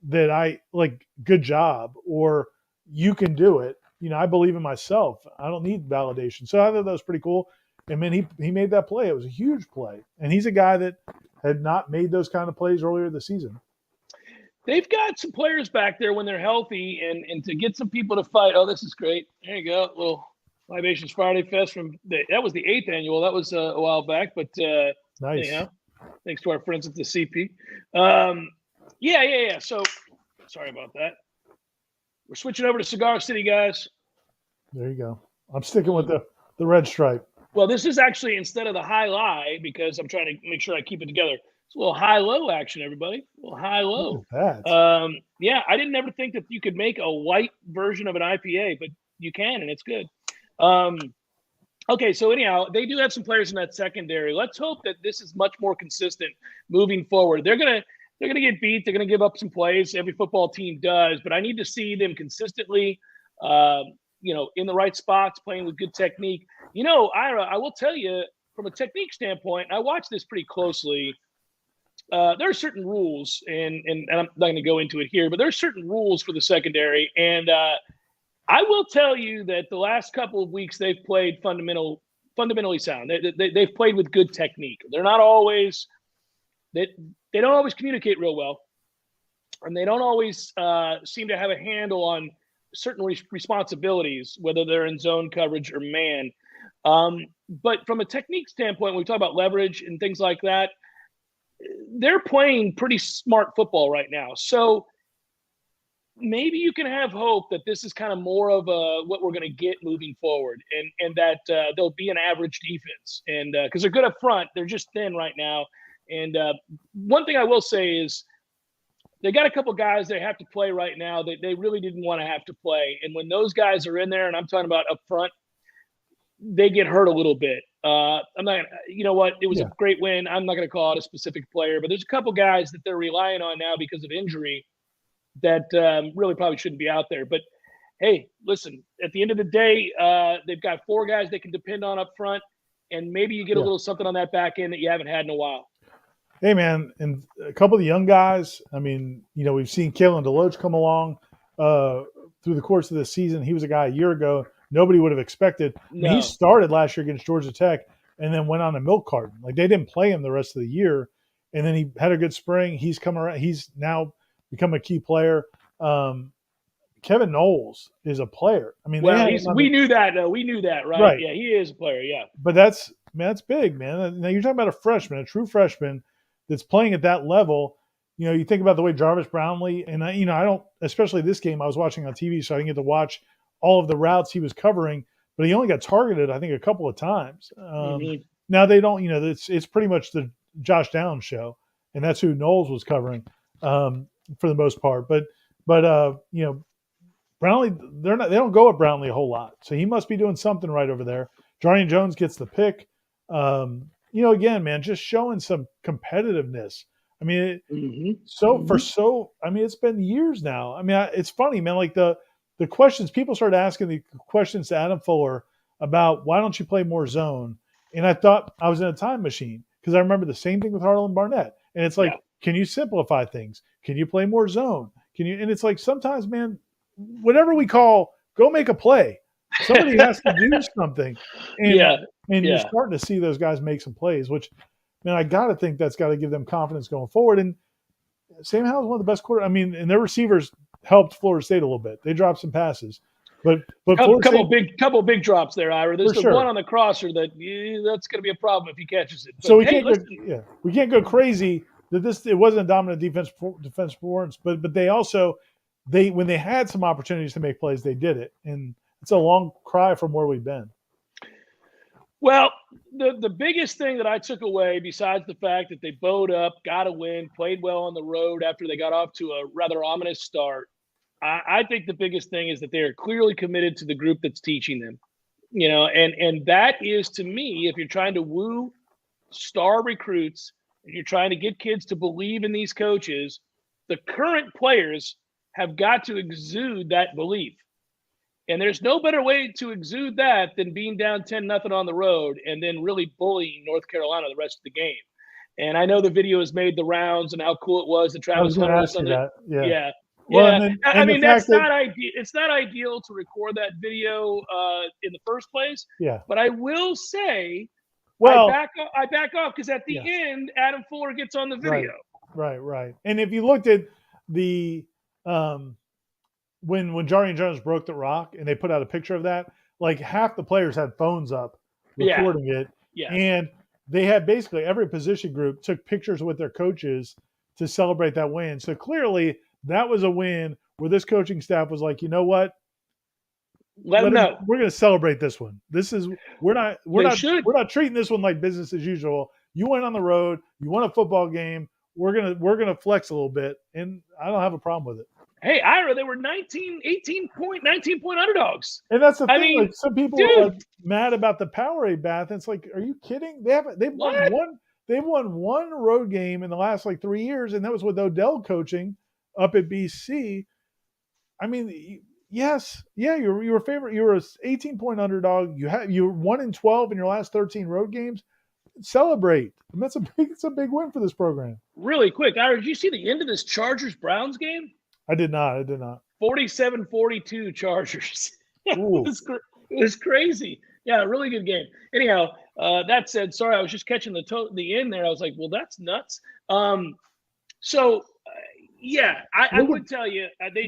that I like good job or you can do it. I believe in myself. I don't need validation. So I thought that was pretty cool. And then he made that play. It was a huge play. And he's a guy that had not made those kind of plays earlier this season. They've got some players back there when they're healthy and to get some people to fight. Oh, this is great. There you go. A little Libations Friday Fest that was the 8th annual. That was a while back, but nice. Anyhow, thanks to our friends at the CP. Yeah. So sorry about that. We're switching over to Cigar City, guys. There you go. I'm sticking with the red stripe. Well, this is actually instead of the high-lie because I'm trying to make sure I keep it together. It's a little high-low action, everybody. A little high-low. Yeah, I didn't ever think that you could make a white version of an IPA, but you can, and it's good. Okay, so anyhow, they do have some players in that secondary. Let's hope that this is much more consistent moving forward. They're gonna get beat. They're gonna give up some plays. Every football team does, but I need to see them consistently, in the right spots, playing with good technique. Ira, I will tell you from a technique standpoint, I watch this pretty closely. There are certain rules, and I'm not going to go into it here, but there are certain rules for the secondary, and I will tell you that the last couple of weeks they've played fundamentally sound. They've played with good technique. They're not always they don't always communicate real well, and they don't always seem to have a handle on certain responsibilities, whether they're in zone coverage or man. But from a technique standpoint, when we talk about leverage and things like that, they're playing pretty smart football right now. So maybe you can have hope that this is kind of more of what we're going to get moving forward, and that they'll be an average defense, and because they're good up front, they're just thin right now. And one thing I will say is they got a couple guys they have to play right now that they really didn't want to have to play, and when those guys are in there, and I'm talking about up front, they get hurt a little bit. I'm not, you know what? It was a great win. I'm not going to call it a specific player, but there's a couple guys that they're relying on now because of injury that really probably shouldn't be out there. But hey, listen, at the end of the day, they've got 4 guys they can depend on up front, and maybe you get a little something on that back end that you haven't had in a while. Hey, man, and a couple of the young guys, I mean, you know, we've seen Kalen DeLoach come along through the course of the season. He was a guy a year ago nobody would have expected. No. I mean, he started last year against Georgia Tech and then went on a milk carton. Like, they didn't play him the rest of the year. And then he had a good spring. He's come around. He's now become a key player. Kevin Noles is a player. I mean, we knew that, though. We knew that, right? Yeah, he is a player, yeah. But that's big, man. Now, you're talking about a freshman, a true freshman that's playing at that level. You know, you think about the way Jarvis Brownlee, and I don't, especially this game, I was watching on TV, so I didn't get to watch all of the routes he was covering, but he only got targeted, I think, a couple of times. Now they don't, it's pretty much the Josh Downs show, and that's who Noles was covering for the most part. But Brownlee, they don't go at Brownlee a whole lot, so he must be doing something right over there. Jarnian Jones gets the pick. Again, man, just showing some competitiveness. I mean, it's been years now. I mean, it's funny, man. Like the questions, people started asking the questions to Adam Fuller about why don't you play more zone? And I thought I was in a time machine because I remember the same thing with Harlan Barnett. And it's like, Can you simplify things? Can you play more zone? And it's like sometimes, man, whatever we call, go make a play. Somebody has to do something. And you're starting to see those guys make some plays, which, man, I got to think that's got to give them confidence going forward. And Sam Howell's one of the best quarterbacks. I mean, and their receivers helped Florida State a little bit. They dropped some passes, but couple big drops there, Ira. There's one on the crosser that's going to be a problem if he catches it. But, so we can't go crazy that it wasn't a dominant defense performance, but they also when they had some opportunities to make plays, they did it, and it's a long cry from where we've been. Well, the biggest thing that I took away, besides the fact that they bowed up, got a win, played well on the road after they got off to a rather ominous start, I think the biggest thing is that they are clearly committed to the group that's teaching them. And that is, to me, if you're trying to woo star recruits, and you're trying to get kids to believe in these coaches, the current players have got to exude that belief. And there's no better way to exude that than being down 10-0 on the road and then really bullying North Carolina the rest of the game. And I know the video has made the rounds and how cool it was that Travis Hunter was on it. Yeah. Well, yeah. That's not ideal. It's not ideal to record that video in the first place. Yeah. But I will say, I back off because at the end, Adam Fuller gets on the video. Right. And if you looked at the when Jarnian Jones broke the rock and they put out a picture of that, like half the players had phones up recording it. Yeah. And they had basically every position group took pictures with their coaches to celebrate that win. So clearly that was a win where this coaching staff was like, you know what? Let them know. We're going to celebrate this one. We're not treating this one like business as usual. You went on the road, you won a football game. We're going to flex a little bit, and I don't have a problem with it. Hey, Ira, they were 19 point underdogs. And that's the thing. I mean, like, some people are like mad about the Powerade bath. And it's like, are you kidding? They've won one road game in the last 3 years, and that was with Odell coaching up at BC. I mean, yes, you were favorite. You were an 18-point underdog. You were 1-12 in your last 13 road games. Celebrate. And it's a big win for this program. Really quick, Ira, did you see the end of this Chargers-Browns game? I did not. 47-42 Chargers. It was crazy. Yeah, really good game. Anyhow, that said, sorry, I was just catching the end there. I was like, well, that's nuts. I would tell you they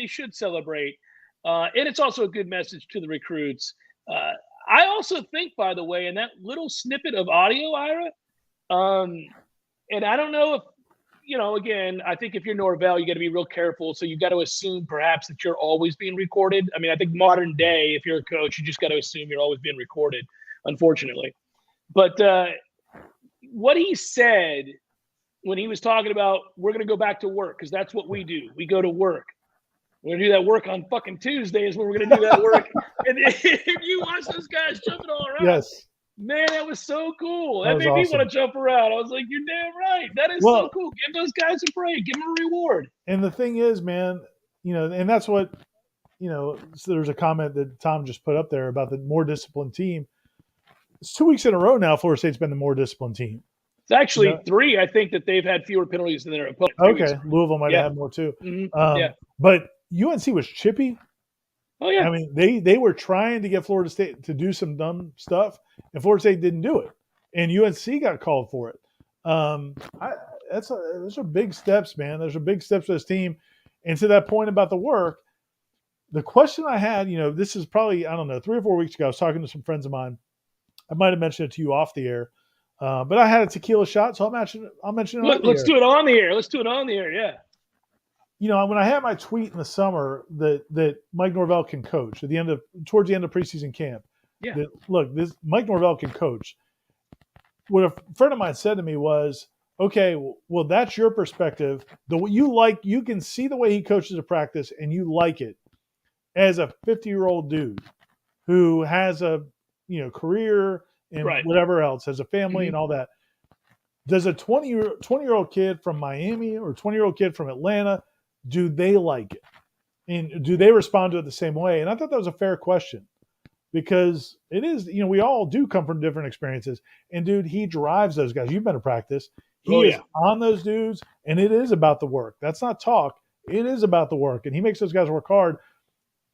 should celebrate, and it's also a good message to the recruits. I also think, by the way, in that little snippet of audio, Ira, and I don't know if again, I think if you're Norvell, you got to be real careful. So you got to assume perhaps that you're always being recorded. I mean, I think modern day, if you're a coach, you just got to assume you're always being recorded, unfortunately. But what he said when he was talking about we're going to go back to work, because that's what we do. We go to work. We're going to do that work on fucking Tuesday is when we're going to do that work. And if you watch those guys jumping all around, yes. Man, that was so cool. That made me want to jump around. I was like, you're damn right. That is so cool. Give those guys a break. Give them a reward. And the thing is, man, and that's what, so there's a comment that Tom just put up there about the more disciplined team. It's 2 weeks in a row now Florida State's been the more disciplined team. It's actually 3. I think that they've had fewer penalties than their opponent. Okay. Louisville might have had more too. Mm-hmm. But UNC was chippy. Oh, yeah. I mean, they were trying to get Florida State to do some dumb stuff, and Florida State didn't do it. And UNC got called for it. Those are big steps, man. Those are big steps for this team. And to that point about the work, the question I had, this is probably, 3 or 4 weeks ago, I was talking to some friends of mine. I might have mentioned it to you off the air. But I had a tequila shot, so I'll mention it on the air. Let's do it on the air. Let's do it on the air, yeah. When I had my tweet in the summer that Mike Norvell can coach towards the end of preseason camp. Yeah. This Mike Norvell can coach. What a friend of mine said to me was, okay, well, that's your perspective. You can see the way he coaches a practice and you like it as a 50-year-old dude who has a, career and whatever else, has a family and all that. Does a 20-year-old kid from Miami or 20-year-old kid from Atlanta, do they like it? And do they respond to it the same way? And I thought that was a fair question because it is, we all do come from different experiences. And, dude, he drives those guys. You've been to practice. He is on those dudes, and it is about the work. That's not talk. It is about the work. And he makes those guys work hard.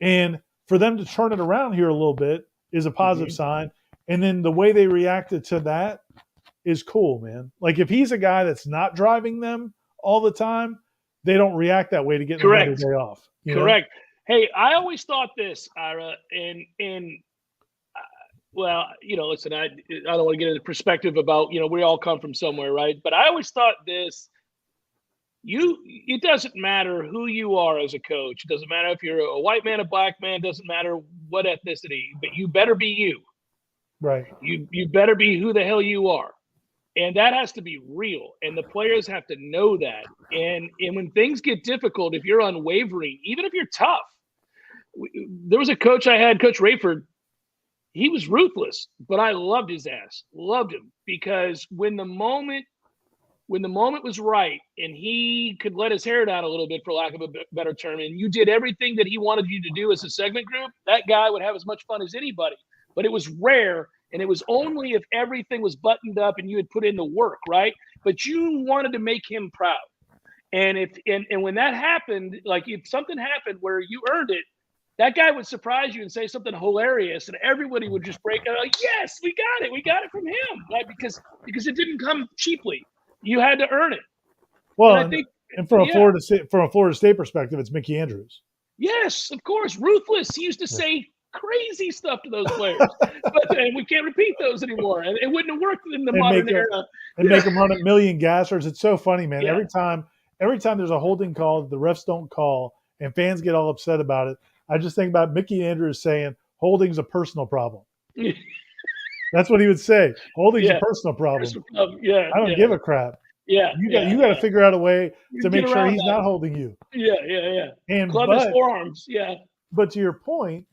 And for them to turn it around here a little bit is a positive sign. And then the way they reacted to that is cool, man. Like if he's a guy that's not driving them all the time, they don't react that way to get another day off. Correct. Hey, I always thought this, Ira, listen, I don't want to get into perspective about, we all come from somewhere, right? But I always thought this, it doesn't matter who you are as a coach. It doesn't matter if you're a white man, a black man, it doesn't matter what ethnicity, but you better be you. Right. You better be who the hell you are. And that has to be real. And the players have to know that. And when things get difficult, if you're unwavering, even if you're tough, there was a coach I had, Coach Rayford. He was ruthless, but I loved his ass. Loved him because when the moment was right and he could let his hair down a little bit, for lack of a better term, and you did everything that he wanted you to do as a segment group, that guy would have as much fun as anybody. But it was rare. And it was only if everything was buttoned up and you had put in the work, right? But you wanted to make him proud. And when that happened, like if something happened where you earned it, that guy would surprise you and say something hilarious, and everybody would just break out like, "Yes, we got it! We got it from him!" Right? Because it didn't come cheaply. You had to earn it. Well, and from a Florida State perspective, it's Mickey Andrews. Yes, of course, ruthless. He used to say crazy stuff to those players, and we can't repeat those anymore. And it wouldn't have worked in the modern era. And make them run a million gassers. It's so funny, man. Yeah. Every time there's a holding call that the refs don't call and fans get all upset about it, I just think about Mickey Andrews saying holding's a personal problem. That's what he would say. Holding's a personal problem. I don't give a crap. Yeah, you got to figure out a way to make sure he's not holding you. Yeah. And club his forearms. Yeah. But to your point,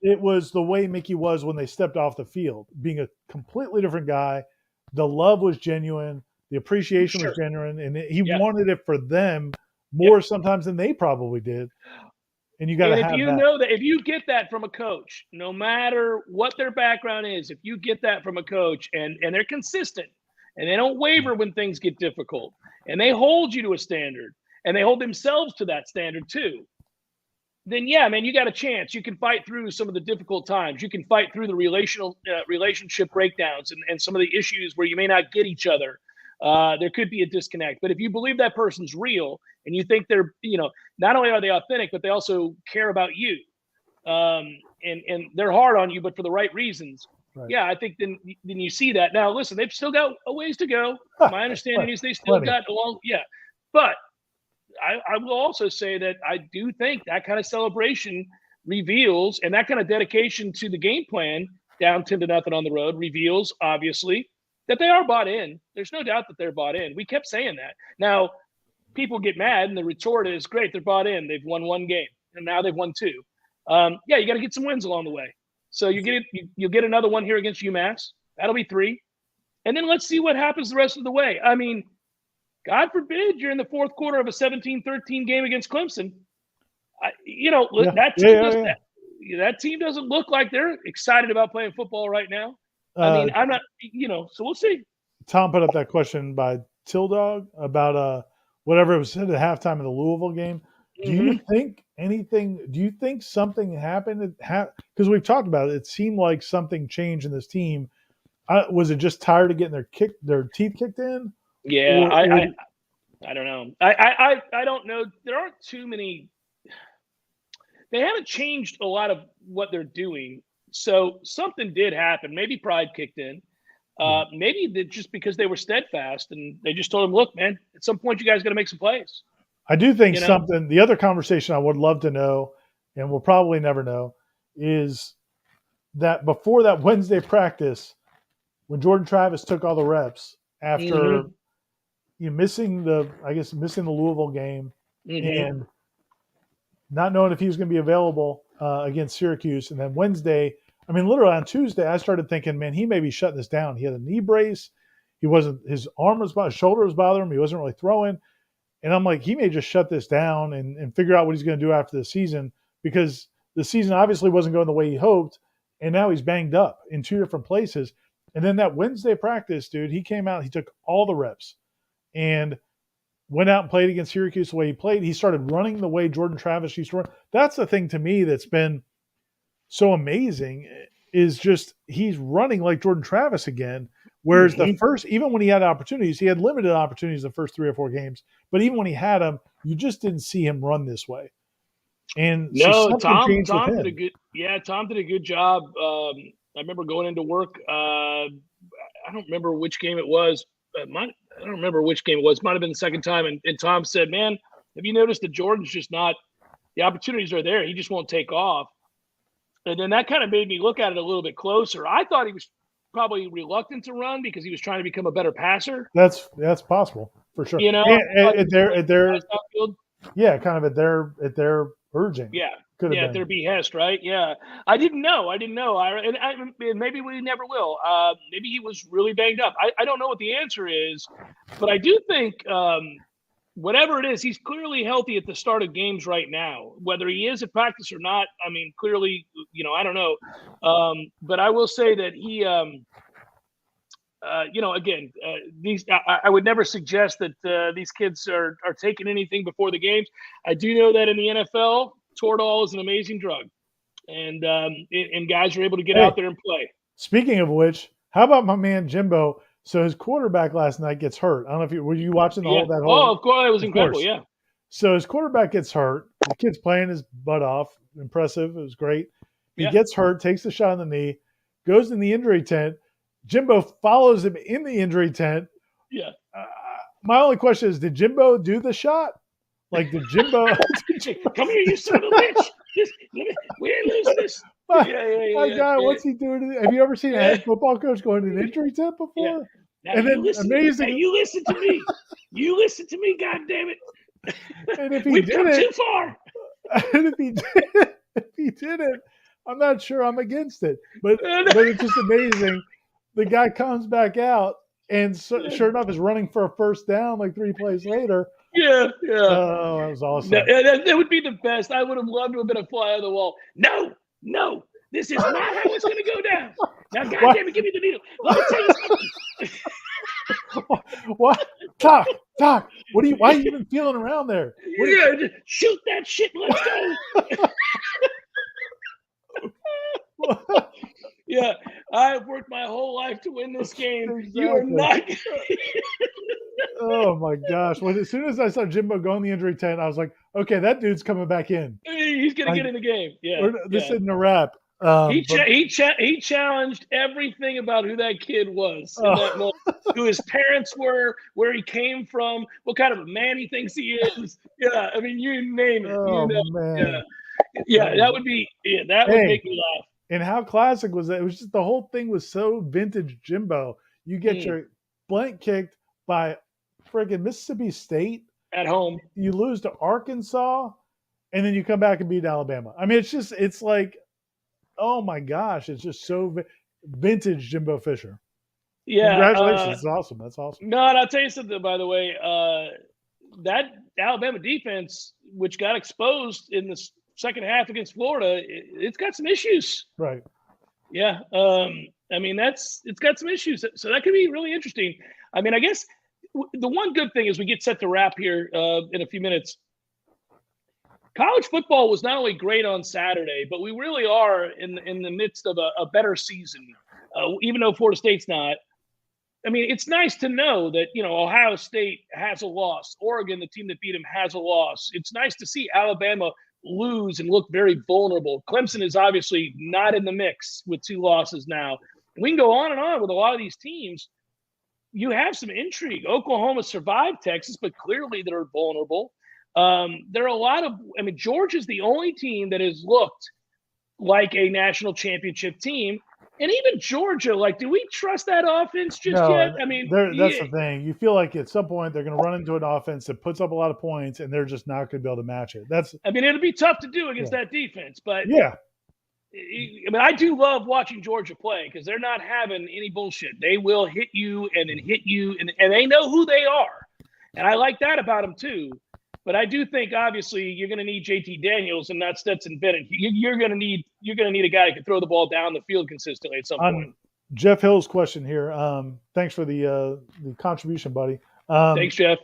it was the way Mickey was when they stepped off the field, being a completely different guy. The love was genuine. The appreciation was genuine. And he wanted it for them more sometimes than they probably did. And you got to have that. Know that, if you get that from a coach, no matter what their background is, if you get that from a coach and they're consistent and they don't waver when things get difficult and they hold you to a standard and they hold themselves to that standard too, then man, you got a chance. You can fight through some of the difficult times. You can fight through the relationship breakdowns and some of the issues where you may not get each other. There could be a disconnect. But if you believe that person's real and you think they're, not only are they authentic, but they also care about you, and they're hard on you, but for the right reasons, Right. yeah, I think then you see that. Now, listen, they've still got a ways to go. My understanding is they still got a long, but I will also say that I do think that kind of celebration reveals, and that kind of dedication to the game plan, down 10-0 on the road, reveals, obviously, that they are bought in. There's no doubt that they're bought in. We kept saying that. Now, people get mad, and the retort is, great, they're bought in. They've won one game, and now they've won two. Yeah, you got to get some wins along the way. So you'll get another one here against UMass. That'll be 3. And then let's see what happens the rest of the way. I mean, God forbid you're in the fourth quarter of a 17-13 game against Clemson. That team doesn't look like they're excited about playing football right now. I mean, I'm not, so we'll see. Tom put up that question by Tildog about whatever it was said at halftime of the Louisville game. Do you think something happened? Because we've talked about it. It seemed like something changed in this team. Was it just tired of getting their teeth kicked in? Yeah, I don't know. I don't know. There aren't too many. They haven't changed a lot of what they're doing. So something did happen. Maybe pride kicked in. Maybe just because they were steadfast and they just told him, look, man, at some point you guys got to make some plays. I do think something, the other conversation I would love to know, and we'll probably never know, is that before that Wednesday practice, when Jordan Travis took all the reps after missing the Louisville game and not knowing if he was going to be available against Syracuse. And then Wednesday, literally on Tuesday, I started thinking, man, he may be shutting this down. He had a knee brace. His shoulder was bothering him. He wasn't really throwing. And I'm like, he may just shut this down and figure out what he's going to do after the season, because the season obviously wasn't going the way he hoped. And now he's banged up in 2 different places. And then that Wednesday practice, dude, he came out, he took all the reps and went out and played against Syracuse the way he played. He started running the way Jordan Travis used to run. That's the thing to me that's been so amazing, is just he's running like Jordan Travis again. Whereas the first, even when he had opportunities, he had limited opportunities the first 3 or 4 games. But even when he had them, you just didn't see him run this way. And no, Tom did a good job. I remember going into work. I don't remember which game it was. I don't remember which game it was. Might have been the second time. And Tom said, man, have you noticed that Jordan's just not – the opportunities are there. He just won't take off. And then that kind of made me look at it a little bit closer. I thought he was probably reluctant to run because he was trying to become a better passer. That's possible for sure. At their urging. Yeah. At their behest, right? Yeah. I didn't know. And maybe we never will. Maybe he was really banged up. I don't know what the answer is, but I do think whatever it is, he's clearly healthy at the start of games right now. Whether he is at practice or not, clearly, I don't know. But I will say that he, I would never suggest that these kids are taking anything before the games. I do know that in the NFL, Toradol is an amazing drug, and guys are able to get out there and play. Speaking of which, how about my man Jimbo? So his quarterback last night gets hurt. I don't know if were you watching that whole. Oh, of course, it was incredible. Yeah. So his quarterback gets hurt. The kid's playing his butt off. Impressive. It was great. He gets hurt, takes the shot on the knee, goes in the injury tent. Jimbo follows him in the injury tent. Yeah. My only question is, did Jimbo do the shot? Like, did Jimbo come here, you son of a bitch? We ain't losing this. My God, what's he doing? Have you ever seen a head football coach go into an injury tent before? Yeah. Now, and then amazing. You listen to me. You listen to me, God damn it. And if he We've did come it, too far. And if he did it, I'm not sure I'm against it. But it's just amazing. The guy comes back out and sure enough is running for a first down like 3 plays later. Yeah. Oh, that was awesome. That would be the best. I would have loved to have been a fly on the wall. No, this is not how it's going to go down. Now, goddamn it, give me the needle. Let me tell you something. What? Doc, why are you even feeling around there? Just shoot that shit. Let's go. Yeah, I've worked my whole life to win this game. Exactly. You are not. Oh my gosh! As soon as I saw Jimbo go in the injury tent, I was like, "Okay, that dude's coming back in. He's gonna get in the game." Yeah, this isn't a wrap. He challenged everything about who that kid was in that moment, who his parents were, where he came from, what kind of a man he thinks he is. Yeah, I mean, you name it. Oh, man. Yeah, that would make me laugh. And how classic was that? It was just the whole thing was so vintage Jimbo. You get your blank kicked by friggin' Mississippi State at home. You lose to Arkansas, and then you come back and beat Alabama. I mean, it's like, oh my gosh, it's just so vintage Jimbo Fisher. Yeah, congratulations! It's awesome. That's awesome. No, and I'll tell you something. By the way, that Alabama defense, which got exposed in the second half against Florida, it's got some issues. Right. Yeah. I mean, it's got some issues. So that could be really interesting. I mean, I guess the one good thing is we get set to wrap here in a few minutes. College football was not only great on Saturday, but we really are in the midst of a better season, even though Florida State's not. I mean, it's nice to know that, Ohio State has a loss. Oregon, the team that beat them, has a loss. It's nice to see Alabama lose and look very vulnerable. Clemson is obviously not in the mix with 2 losses now. We can go on and on with a lot of these teams. You have some intrigue. Oklahoma survived Texas, but clearly they're vulnerable. There are a lot of – Georgia's the only team that has looked like a national championship team. And even Georgia, do we trust that offense just yet? I mean, that's the thing. You feel like at some point they're going to run into an offense that puts up a lot of points, and they're just not going to be able to match it. It'll be tough to do against that defense, but yeah. I do love watching Georgia play because they're not having any bullshit. They will hit you and then hit you, and they know who they are, and I like that about them too. But I do think obviously you're going to need JT Daniels and not Stetson Bennett. You're going to need a guy who can throw the ball down the field consistently at some point. Jeff Hill's question here. Thanks for the contribution, buddy. Thanks, Jeff.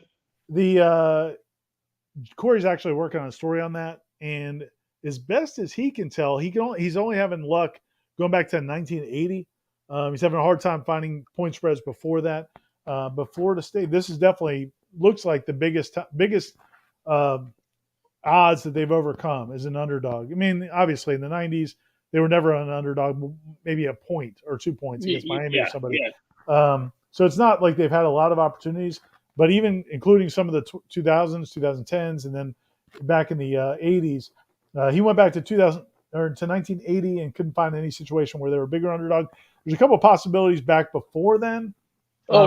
Corey's actually working on a story on that, and as best as he can tell, he's only having luck going back to 1980. He's having a hard time finding point spreads before that. But Florida State, this is definitely looks like the biggest odds that they've overcome as an underdog. I mean, obviously in the 90s, they were never an underdog, maybe a point or 2 points against Miami or somebody. Yeah. So it's not like they've had a lot of opportunities, but even including some of the 2000s, 2010s, and then back in the 80s, he went back to 2000 or to 1980 and couldn't find any situation where they were a bigger underdog. There's a couple of possibilities back before then.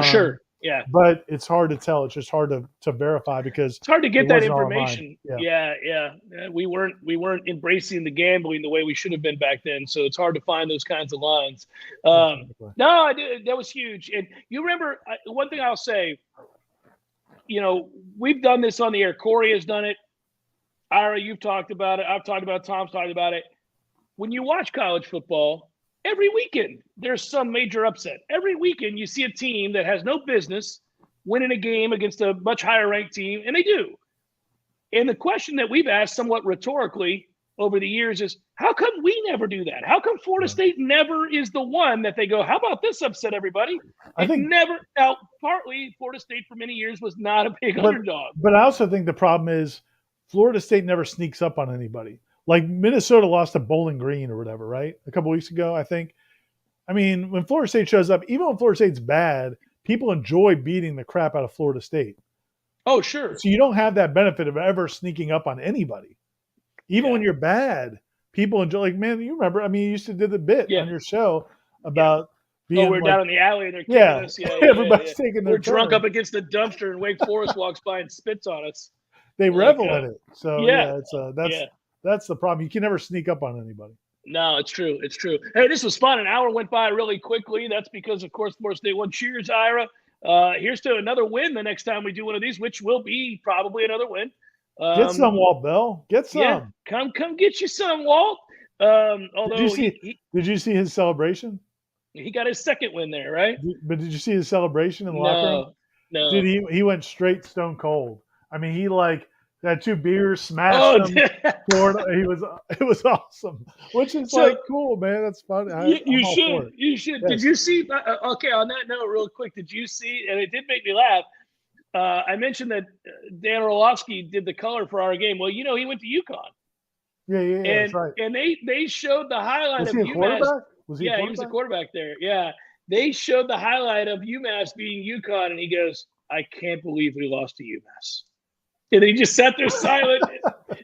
Sure. Yeah. But it's hard to tell. It's just hard to verify because it's hard to get that information. Yeah. We weren't embracing the gambling the way we should have been back then. So it's hard to find those kinds of lines. No, I did. That was huge. And you remember one thing I'll say, we've done this on the air. Corey has done it. Ira, you've talked about it. I've talked about it. Tom's talked about it. When you watch college football, every weekend, there's some major upset. Every weekend, you see a team that has no business winning a game against a much higher-ranked team, and they do. And the question that we've asked somewhat rhetorically over the years is, how come we never do that? How come Florida State never is the one that they go, how about this upset, everybody? I think never. Now, partly, Florida State for many years was not a big underdog. But I also think the problem is Florida State never sneaks up on anybody. Like Minnesota lost to Bowling Green or whatever, right? A couple weeks ago, I think. I mean, when Florida State shows up, even when Florida State's bad, people enjoy beating the crap out of Florida State. Oh, sure. So you don't have that benefit of ever sneaking up on anybody. Even when you're bad, people enjoy. Like, man, you remember, you used to do the bit on your show about being we're down in the alley and they're kicking us. Everybody's taking their We're drunk up against the dumpster and Wake Forest walks by and spits on us. They revel in it. So, that's the problem. You can never sneak up on anybody. No, it's true. It's true. Hey, this was fun. An hour went by really quickly. That's because, of course, Florida State won. Cheers, Ira. Here's to another win the next time we do one of these, which will be probably another win. Get some, Walt Bell. Get some. Yeah, come get you some, Walt. Although did you see his celebration? He got his second win there, right? But did you see his celebration in the locker room? No. Dude, he went straight stone cold. He had 2 beers, smashed them. Florida. It was awesome. Which is cool, man. That's fun. You should. Yes. Did you see? Okay, on that note, real quick, did you see? And it did make me laugh. I mentioned that Dan Orlovsky did the color for our game. Well, he went to UConn. Yeah, that's right. And they showed the highlight of UMass. He was the quarterback there. Yeah. They showed the highlight of UMass beating UConn, and he goes, I can't believe we lost to UMass. And he just sat there silent,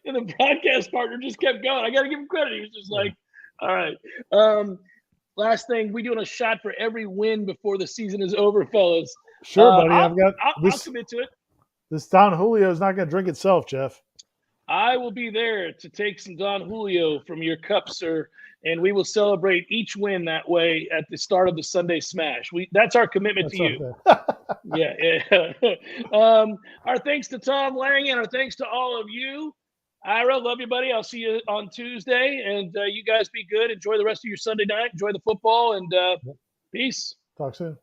and the broadcast partner just kept going. I got to give him credit. He was just like, all right. Last thing, we doing a shot for every win before the season is over, fellas. Sure, buddy. I'll commit to it. This Don Julio is not going to drink itself, Jeff. I will be there to take some Don Julio from your cup, sir, and we will celebrate each win that way at the start of the Sunday Smash. That's our commitment to you. Yeah. Our thanks to Tom Lang, and our thanks to all of you. Ira, love you, buddy. I'll see you on Tuesday, and you guys be good. Enjoy the rest of your Sunday night. Enjoy the football, and peace. Talk soon.